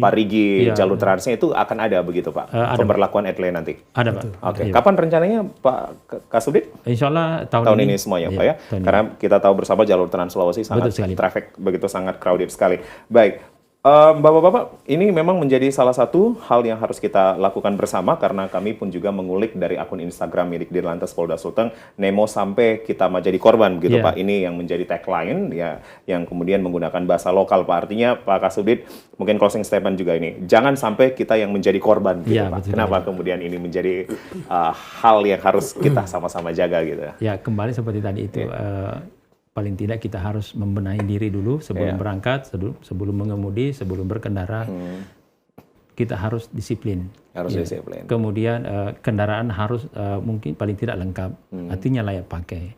Parigi, jalur transnya itu akan ada begitu Pak. Pemberlakuan etle nanti. Ada Pak. Oke. Kapan rencananya Pak Kasubdit? Insya Allah tahun ini semuanya Pak ya. Karena kita tahu bersama jalur Trans Sulawesi sangat traffic begitu sangat crowded sekali. Baik. Bapak-bapak, ini memang menjadi salah satu hal yang harus kita lakukan bersama karena kami pun juga mengulik dari akun Instagram milik Ditlantas Polda Sulteng, Nemo sampai kita menjadi korban gitu Pak. Ini yang menjadi tagline ya, yang kemudian menggunakan bahasa lokal Pak. Artinya Pak Kasubdit mungkin closing statement juga ini. Jangan sampai kita yang menjadi korban gitu Pak. Kenapa kemudian ini menjadi hal yang harus kita sama-sama jaga gitu? Ya kembali seperti tadi itu. Paling tidak kita harus membenahi diri dulu sebelum berangkat, sebelum mengemudi, sebelum berkendara. Kita harus disiplin. Disiplin. Kemudian kendaraan harus mungkin paling tidak lengkap, artinya layak pakai.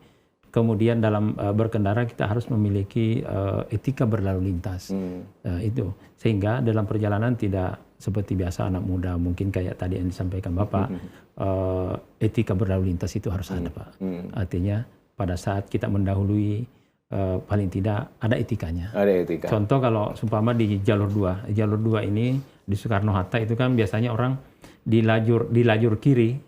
Kemudian dalam berkendara kita harus memiliki etika berlalu lintas. Itu sehingga dalam perjalanan tidak seperti biasa anak muda mungkin kayak tadi yang disampaikan Bapak. Etika berlalu lintas itu harus ada Pak. Artinya pada saat kita mendahului paling tidak ada etikanya. Ada etika. Contoh kalau seumpama di jalur 2 ini di Soekarno-Hatta itu kan biasanya orang di lajur kiri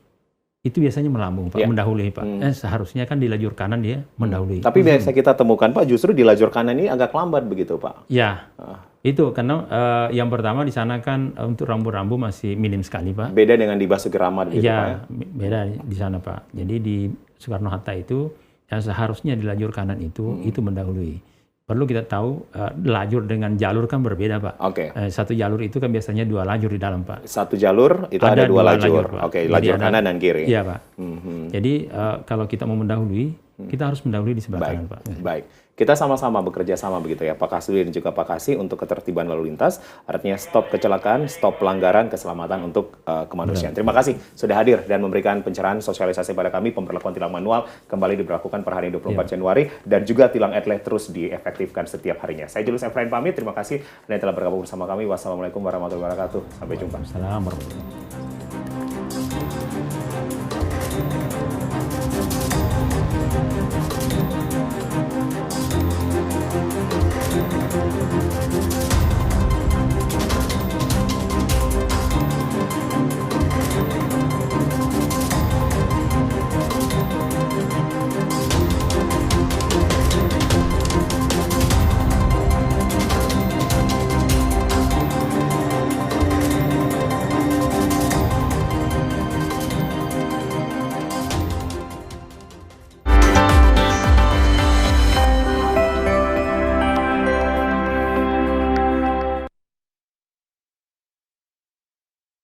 itu biasanya melambung Pak, mendahului Pak. Seharusnya kan di lajur kanan dia mendahului. Tapi biasa kita temukan Pak justru di lajur kanan ini agak lambat begitu Pak. Ya. Itu karena yang pertama di sana kan untuk rambu-rambu masih minim sekali Pak. Beda dengan di Basuki Rahmat gitu Pak ya. Beda di sana Pak. Jadi di Soekarno-Hatta itu yang seharusnya di lajur kanan itu mendahului. Perlu kita tahu lajur dengan jalur kan berbeda Pak. Satu jalur itu kan biasanya 2 lajur di dalam Pak. Satu jalur itu ada 2 lajur. Lajur kanan dan kiri. Iya Pak. Jadi kalau kita mau mendahului, kita harus mendahului di sebelah kanan Pak. Baik. Kita sama-sama bekerja sama begitu ya Pak Kasubdit dan juga Pak Kasih untuk ketertiban lalu lintas. Artinya stop kecelakaan, stop pelanggaran, keselamatan untuk kemanusiaan. Terima kasih sudah hadir dan memberikan pencerahan sosialisasi pada kami. Pemberlakuan tilang manual kembali diberlakukan per hari 24 Januari dan juga tilang etle terus diefektifkan setiap harinya. Saya Julius Efrain pamit. Terima kasih Anda telah bergabung bersama kami. Wassalamualaikum warahmatullahi wabarakatuh. Sampai jumpa. Assalamualaikum warahmatullahi wabarakatuh.